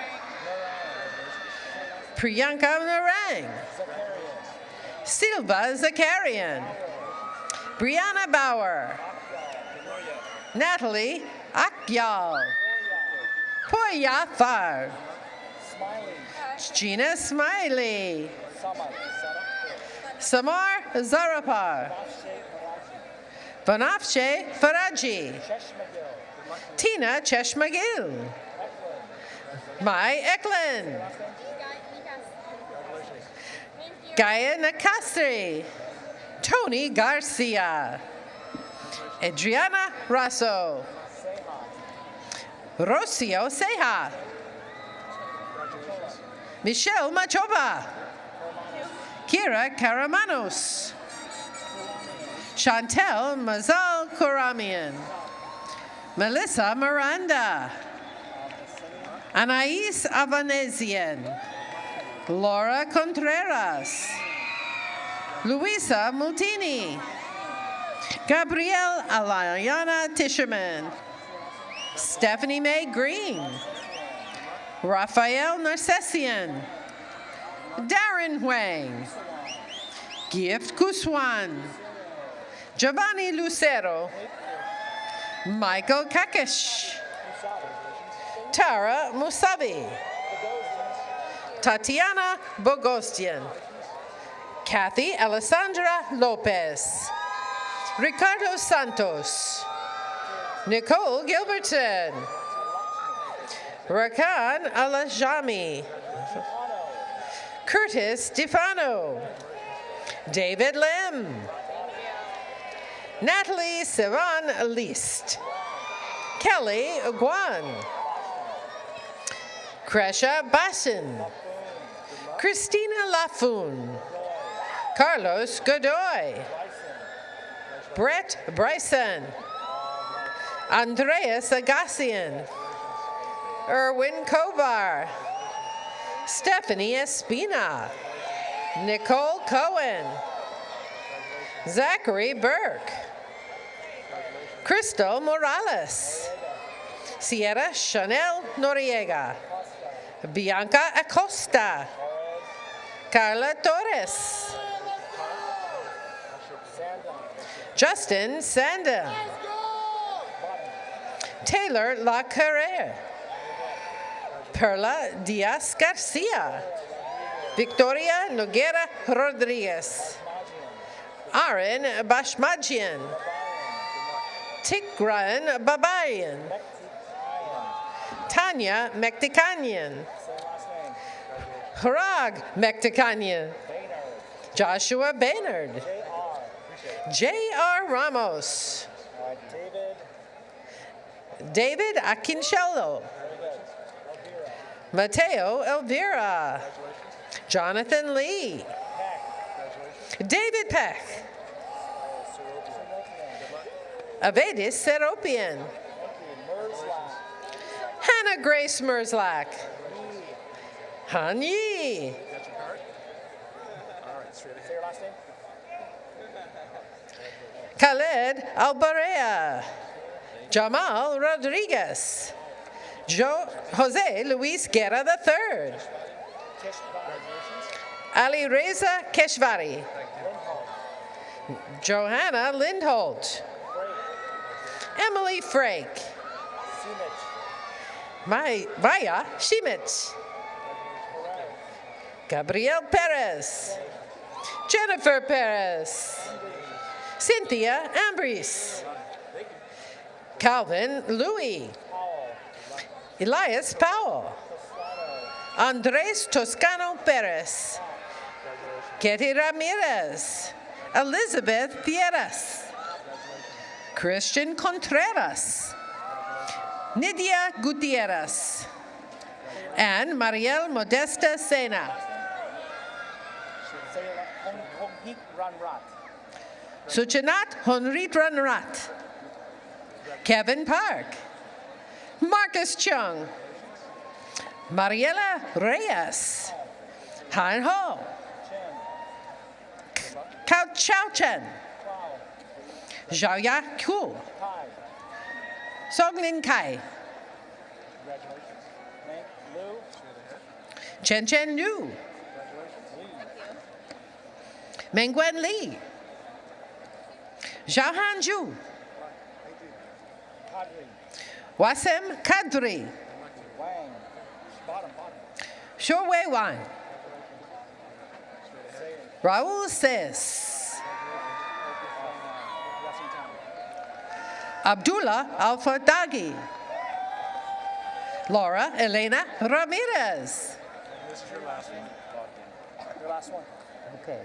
Speaker 10: Priyanka Narang. Silva Zakarian. Brianna Bauer. Natalie Akyal. Poya Far. Gina Smiley. Samar Zarapar. Banafshe Faraji. Tina Cheshmagil. Mai Eklund. Gaia Nakasri. Tony Garcia. Adriana Rasso. Rocio Seja. Michelle Machoba. Kira Karamanos. Chantel Mazal Kuramian. Melissa Miranda. Anais Avanesian. Laura Contreras. Luisa Multini. Gabrielle Alayana Tisherman. Stephanie Mae Green. Raphael Narcessian. Darren Huang. Gift Kuswan. Giovanni Lucero. Michael Kakish. Tara Musavi. Tatiana Bogostian. Kathy Alessandra Lopez. Ricardo Santos. Nicole Gilbertson. Rakan Alajami. Curtis Stefano. David Lim. Natalie Sivan List. Kelly Guan. Kresha Bassin. Christina Laffoon. Carlos Godoy. Brett Bryson. Andreas Agassian. Erwin Kovar. Stephanie Espina. Nicole Cohen. Zachary Burke. Crystal Morales. Sierra Chanel Noriega. Bianca Acosta. Carla Torres. Justin Sandin. Taylor La Carrere. Perla Diaz Garcia. Victoria Noguera Rodriguez. Aaron Bashmajian. Tigran Babayan. Tanya Mektikanian. Harag Mektikanian. Joshua Baynard. J.R. Ramos. David Akincello. Mateo Elvira. Jonathan Lee. David Peck. Avedis Seropian. Hannah Grace Merzlak. Han Yi. Khaled Albarea. Jamal Rodriguez. Jose Luis Guerra III. Ali Reza Keshvari. Johanna Lindholt. Emily Frake. Maya Schmitz. Gabriel Perez. Jennifer Perez. Cynthia Ambris. Calvin Louis. Elias Powell. Andres Toscano Perez. Ketty Ramirez. Elizabeth Thieras. Christian Contreras. Nidia Gutierrez. And Mariel Modesta Sena. Suchanat Honrit Ranrat. Kevin Park. Marcus Chung. Mariela Reyes. Han Ho. Kao Chao Chen. Zhao Ya Ku. Song Lin Kai. Chen Chen Liu. Mengwen Li. Zhao Hanju. Wasem Kadri. Shou Wei Wan. Raul Ses. Abdullah Alfa Dagi. Laura Elena Ramirez.
Speaker 11: This is your last one. Your last one.
Speaker 10: Okay,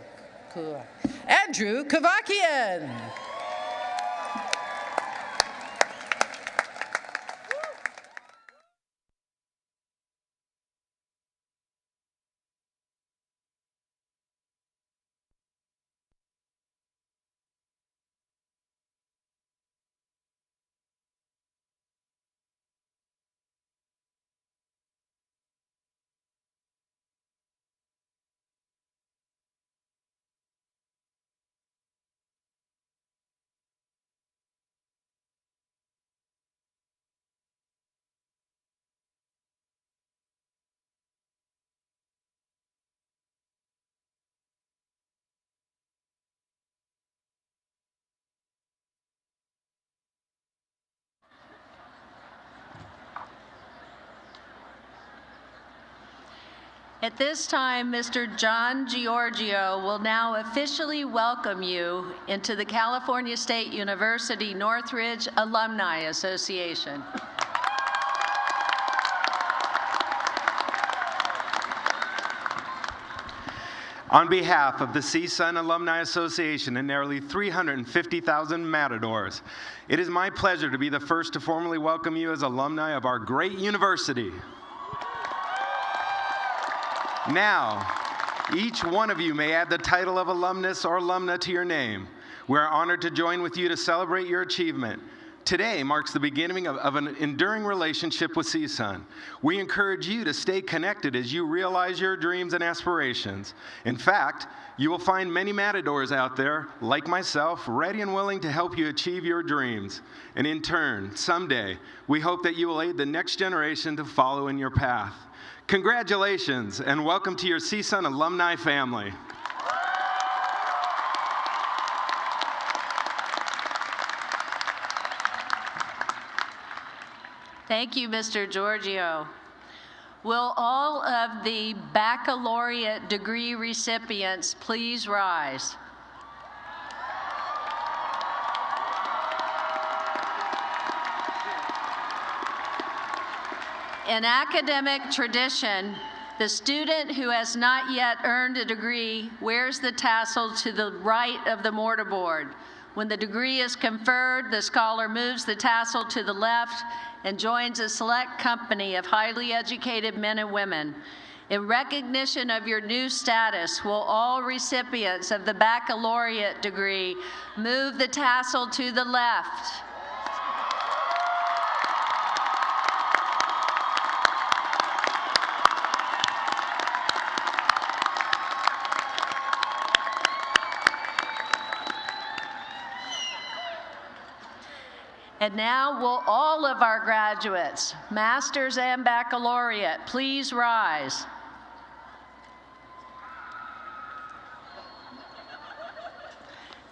Speaker 10: cool. Andrew Kavakian.
Speaker 2: At this time, Mr. John Giorgio will now officially welcome you into the California State University Northridge Alumni Association.
Speaker 3: On behalf of the CSUN Alumni Association and nearly 350,000 Matadors, it is my pleasure to be the first to formally welcome you as alumni of our great university. Now, each one of you may add the title of alumnus or alumna to your name. We are honored to join with you to celebrate your achievement. Today marks the beginning of an enduring relationship with CSUN. We encourage you to stay connected as you realize your dreams and aspirations. In fact, you will find many Matadors out there, like myself, ready and willing to help you achieve your dreams. And in turn, someday, we hope that you will aid the next generation to follow in your path. Congratulations, and welcome to your CSUN alumni family.
Speaker 2: Thank you, Mr. Giorgio. Will all of the baccalaureate degree recipients please rise? In academic tradition, the student who has not yet earned a degree wears the tassel to the right of the mortarboard. When the degree is conferred, the scholar moves the tassel to the left and joins a select company of highly educated men and women. In recognition of your new status, will all recipients of the baccalaureate degree move the tassel to the left? And now will all of our graduates, masters and baccalaureate, please rise.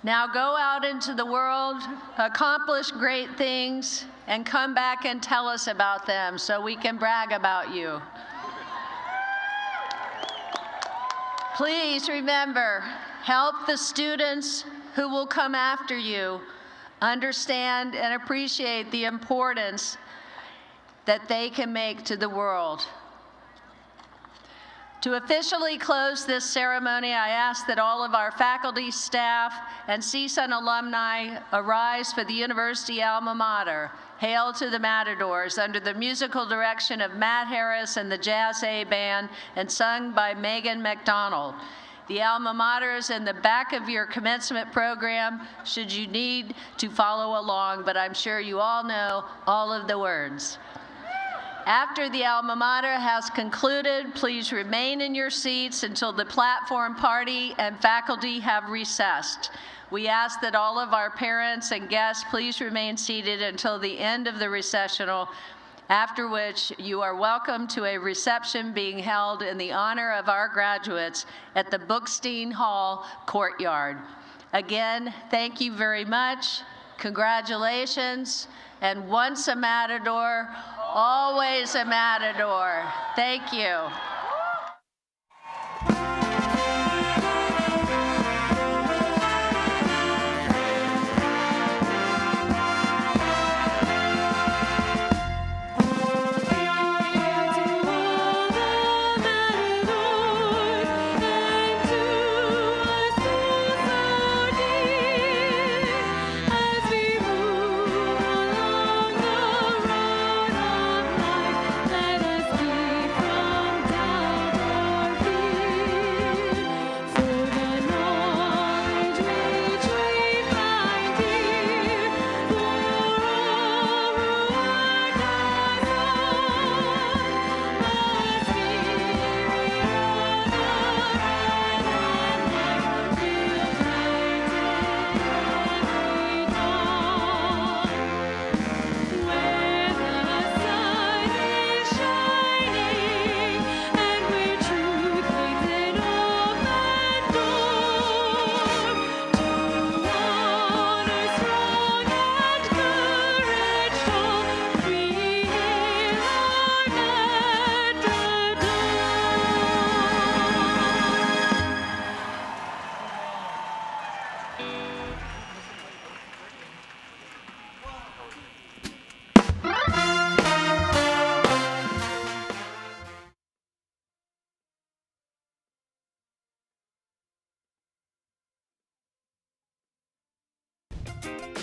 Speaker 2: Now go out into the world, accomplish great things, and come back and tell us about them so we can brag about you. Please remember, help the students who will come after you understand and appreciate the importance that they can make to the world. To officially close this ceremony, I ask that all of our faculty, staff, and CSUN alumni arise for the university alma mater, Hail to the Matadors, under the musical direction of Matt Harris and the Jazz A Band, and sung by Megan McDonald. The alma mater is in the back of your commencement program, should you need to follow along, but I'm sure you all know all of the words. After the alma mater has concluded, please remain in your seats until the platform party and faculty have recessed. We ask that all of our parents and guests please remain seated until the end of the recessional, after which you are welcome to a reception being held in the honor of our graduates at the Bookstein Hall courtyard. Again, thank you very much. Congratulations. And once a Matador, always a Matador. Thank you.
Speaker 13: Let us keep from
Speaker 1: Thank you.